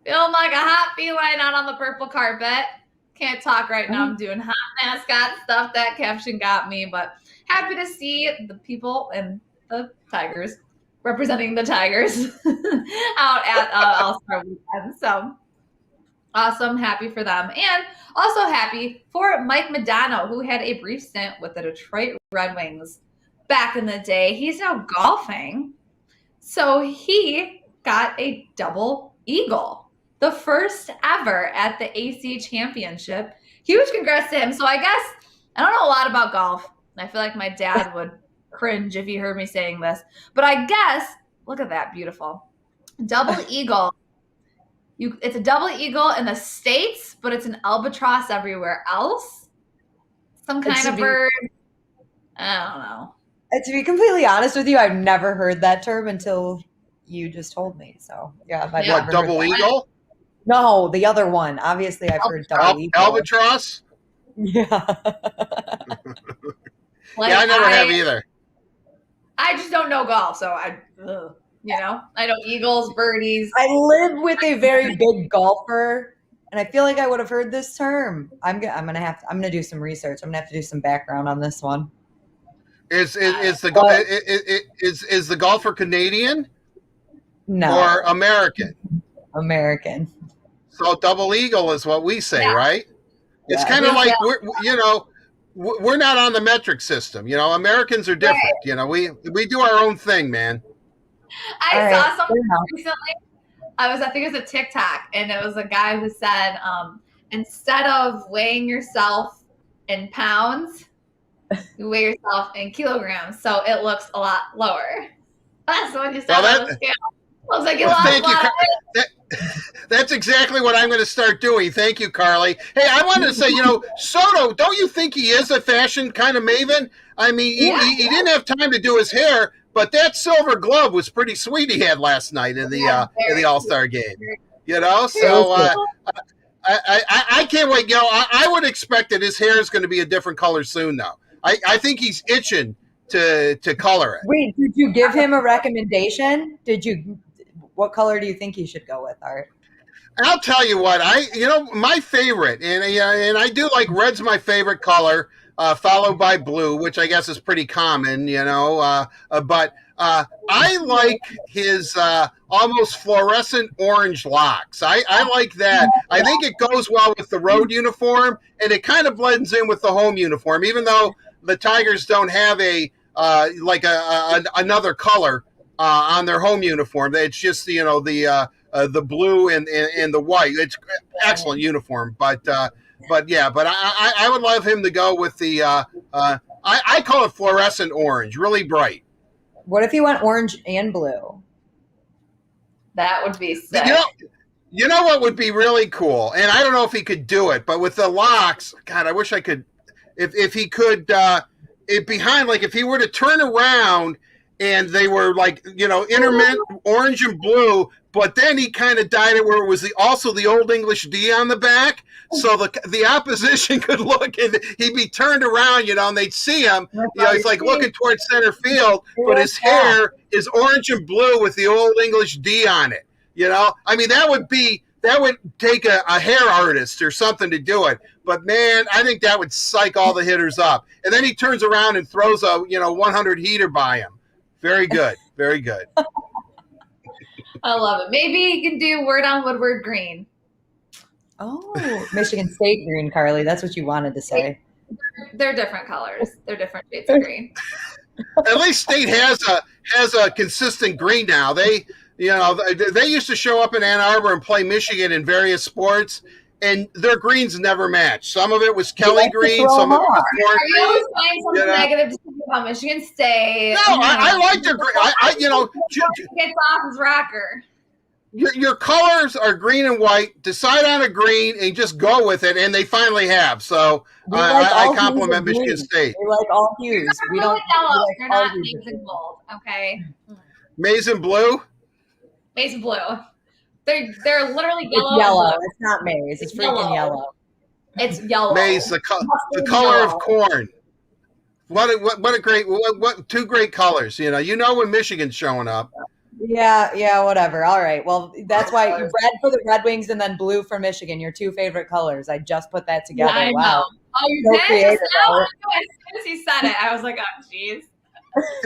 Feeling like a hot feline out on the purple carpet. Can't talk right now. I'm doing hot mascot stuff. That caption got me, but happy to see the people and the Tigers representing the Tigers out at All-Star Weekend. So awesome. Happy for them. And also happy for Mike Modano, who had a brief stint with the Detroit Red Wings back in the day. He's now golfing. So he got a double eagle, the first ever at the AC Championship. Huge congrats to him. So I guess I don't know a lot about golf. I feel like my dad would cringe if he heard me saying this. But I guess, look at that, beautiful. Double eagle. It's a double eagle in the States, but it's an albatross everywhere else. Some kind of bird. I don't know. To be completely honest with you, I've never heard that term until you just told me. So, yeah. What, double eagle? No, the other one. Obviously, I've heard double eagle. Albatross? Yeah. Yeah, I never have either. I just don't know golf, so I know eagles, birdies. I live with a very big golfer, and I feel like I would have heard this term. I'm gonna do some research. I'm gonna have to do some background on this one. Is the golfer Canadian? No. Or American? American. So double eagle is what we say, right? It's kind of like we're not on the metric system. Americans are different. We do our own thing, man. I saw something recently. I think it was a TikTok, and it was a guy who said, instead of weighing yourself in pounds, you weigh yourself in kilograms, so it looks a lot lower. That's what you said on the scale. Looks like you lost a lot of weight. That's exactly what I'm going to start doing. Thank you, Carly. Hey, I wanted to say, Soto, don't you think he is a fashion kind of maven? I mean, he didn't have time to do his hair, but that silver glove was pretty sweet he had last night in the All-Star game. So I can't wait. I would expect that his hair is going to be a different color soon, though. I think he's itching to color it. Wait, did you give him a recommendation? What color do you think he should go with, Art? I'll tell you what, my favorite, and I do like red's my favorite color, followed by blue, which I guess is pretty common, but I like his almost fluorescent orange locks. I like that. I think it goes well with the road uniform, and it kind of blends in with the home uniform, even though the Tigers don't have another color on their home uniform. It's just the blue and the white. It's excellent uniform, but I would love him to go with the I call it fluorescent orange, really bright. What if he went orange and blue? That would be sick. You know what would be really cool, and I don't know if he could do it, but with the locks, God, I wish I could. If he could, behind, like if he were to turn around and they were intermittent orange and blue, but then he kind of dyed it where it was also the Old English D on the back, so the opposition could look and he'd be turned around, and they'd see him. He's like looking towards center field, but his hair is orange and blue with the Old English D on it. I mean, that would take a hair artist or something to do it. But man, I think that would psych all the hitters up. And then he turns around and throws a 100 heater by him. Very good. Very good. I love it. Maybe he can do word on Woodward green. Oh, Michigan State green, Carly. That's what you wanted to say. They're different colors. They're different shades of green. At least State has a consistent green now. They used to show up in Ann Arbor and play Michigan in various sports, and their greens never matched. Some of it was Kelly green, some of it was Warren green. Are you always finding something negative to say about Michigan State? No, I like their green. Gets off his rocker. Your colors are green and white. Decide on a green and just go with it, and they finally have. So I compliment Michigan State. We like all hues. We don't yellow. They're not maize and gold. Okay. Maize and blue. Maize and blue. They're literally yellow. It's yellow. It's not maize. It's freaking yellow. It's yellow. Maize, the color of corn. What a great what two great colors. You know when Michigan's showing up. Yeah, whatever. All right. Well, that's why you red for the Red Wings and then blue for Michigan, your two favorite colors. I just put that together. Yeah, wow. Oh, you So did? creative, As soon as he said it, I was like, oh, jeez.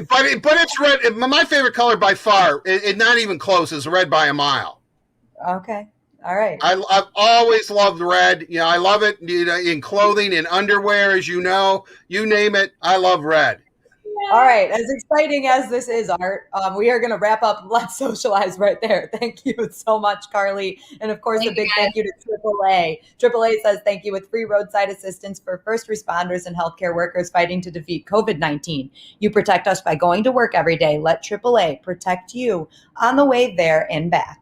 But it's red. My favorite color by far, it not even close, is red by a mile. Okay. All right. I've always loved red. I love it in clothing, in underwear, as you know. You name it, I love red. All right. As exciting as this is, Art, we are going to wrap up Let's Socialize right there. Thank you so much, Carly. And of course, a big thank you to AAA. AAA says thank you with free roadside assistance for first responders and healthcare workers fighting to defeat COVID-19. You protect us by going to work every day. Let AAA protect you on the way there and back.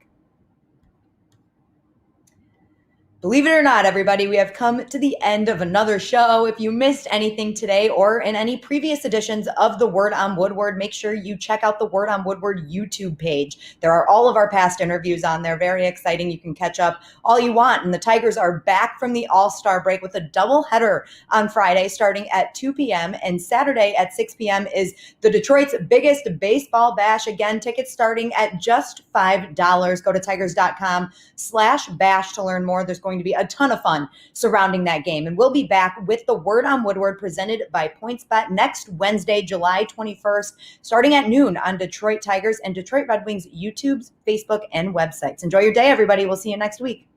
Believe it or not, everybody, we have come to the end of another show. If you missed anything today or in any previous editions of The Word on Woodward, make sure you check out the Word on Woodward YouTube page. There are all of our past interviews on there. Very exciting. You can catch up all you want. And the Tigers are back from the All-Star break with a doubleheader on Friday starting at 2 p.m. And Saturday at 6 p.m. is the Detroit's biggest baseball bash. Again, tickets starting at just $5. Go to tigers.com/bash to learn more. There's going to be a ton of fun surrounding that game. And we'll be back with the Word on Woodward presented by PointsBet next Wednesday, July 21st, starting at noon on Detroit Tigers and Detroit Red Wings YouTube's, Facebook, and websites. Enjoy your day, everybody. We'll see you next week.